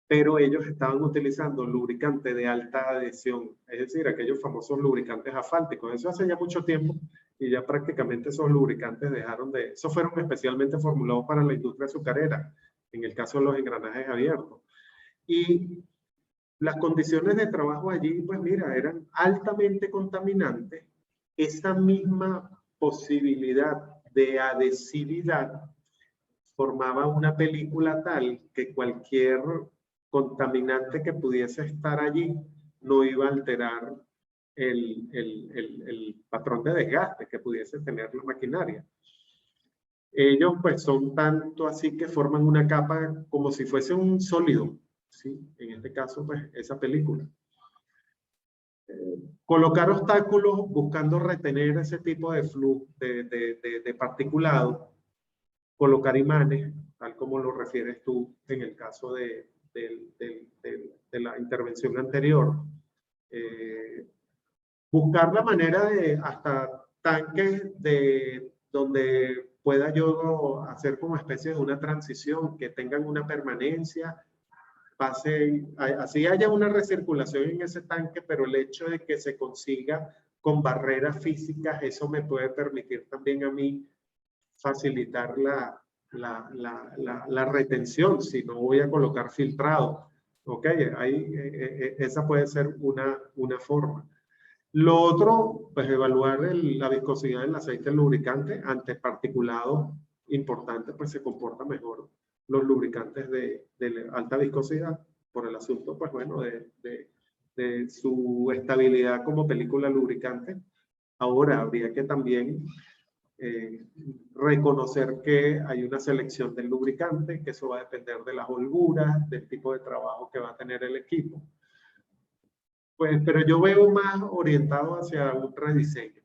Pero ellos estaban utilizando lubricante de alta adhesión, es decir, aquellos famosos lubricantes asfálticos. Eso hace ya mucho tiempo y ya prácticamente esos lubricantes dejaron de... Esos fueron especialmente formulados para la industria azucarera, en el caso de los engranajes abiertos. Y las condiciones de trabajo allí, pues mira, eran altamente contaminantes. Esa misma posibilidad de adhesividad formaba una película tal que cualquier contaminante que pudiese estar allí no iba a alterar el patrón de desgaste que pudiese tener la maquinaria. Ellos pues son tanto así que forman una capa como si fuese un sólido, ¿sí? En este caso pues esa película. Colocar obstáculos buscando retener ese tipo de flujo, de particulado, colocar imanes, tal como lo refieres tú en el caso de la intervención anterior. Buscar la manera de hasta tanques donde pueda yo hacer como especie de una transición, que tengan una permanencia, así haya una recirculación en ese tanque, pero el hecho de que se consiga con barreras físicas, eso me puede permitir también a mí facilitar la retención, si no voy a colocar filtrado. Ok, ahí, esa puede ser una forma. Lo otro, pues evaluar la viscosidad del aceite lubricante ante particulados importantes, pues se comporta mejor los lubricantes de alta viscosidad por el asunto, pues bueno, de su estabilidad como película lubricante. Ahora, habría que también reconocer que hay una selección del lubricante, que eso va a depender de las holguras, del tipo de trabajo que va a tener el equipo. Pues, pero yo veo más orientado hacia un rediseño.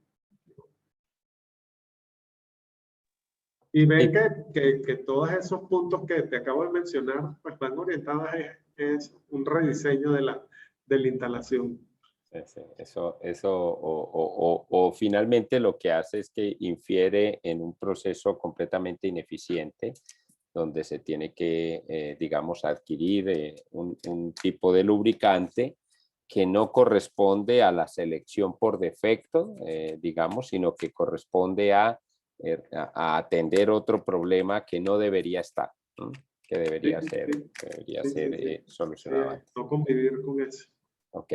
Y ven que todos esos puntos que te acabo de mencionar, pues van orientados es un rediseño de la instalación. O finalmente lo que hace es que infiere en un proceso completamente ineficiente, donde se tiene que, digamos, adquirir un tipo de lubricante que no corresponde a la selección por defecto, digamos, sino que corresponde a atender otro problema que no debería estar, ¿no? que debería Sí, ser, sí, que debería sí, ser sí, sí. solucionado antes. No convivir con eso. Ok.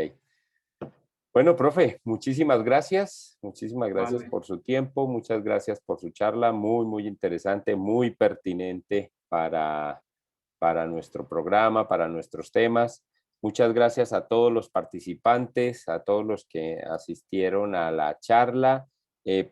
Bueno, profe, muchísimas gracias. Muchísimas gracias Vale. por su tiempo. Muchas gracias por su charla. Muy, muy interesante, muy pertinente para nuestro programa, para nuestros temas. Muchas gracias a todos los participantes, a todos los que asistieron a la charla.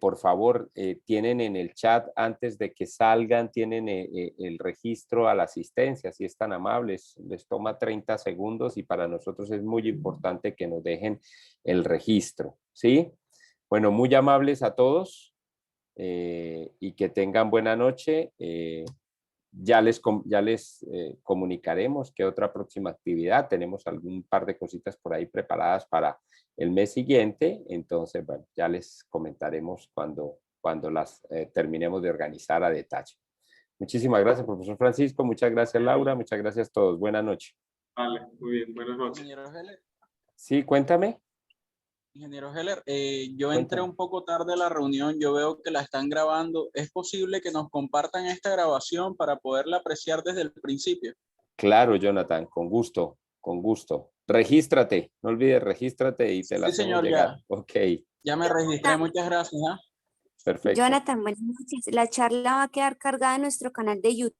Por favor, tienen en el chat, antes de que salgan, tienen el registro a la asistencia, si están amables. Les toma 30 segundos y para nosotros es muy importante que nos dejen el registro, ¿sí? Bueno, muy amables a todos y que tengan buena noche. Ya les comunicaremos qué otra próxima actividad. Tenemos algún par de cositas por ahí preparadas para el mes siguiente. Entonces, bueno, ya les comentaremos cuando las terminemos de organizar a detalle. Muchísimas gracias, profesor Francisco. Muchas gracias, Laura. Muchas gracias a todos. Buenas noches. Vale, muy bien. Buenas noches. Ingeniero Heller, Sí, cuéntame. yo entré Cuéntame. un poco tarde a la reunión, yo veo que la están grabando. ¿Es posible que nos compartan esta grabación para poderla apreciar desde el principio? Claro, Jonathan, con gusto, con gusto. Regístrate, no olvides, regístrate y te la Sí, hacemos señor, llegar. ya. Ok, Ya me registré, muchas gracias. perfecto. Jonathan, buenas noches. La charla va a quedar cargada en nuestro canal de YouTube.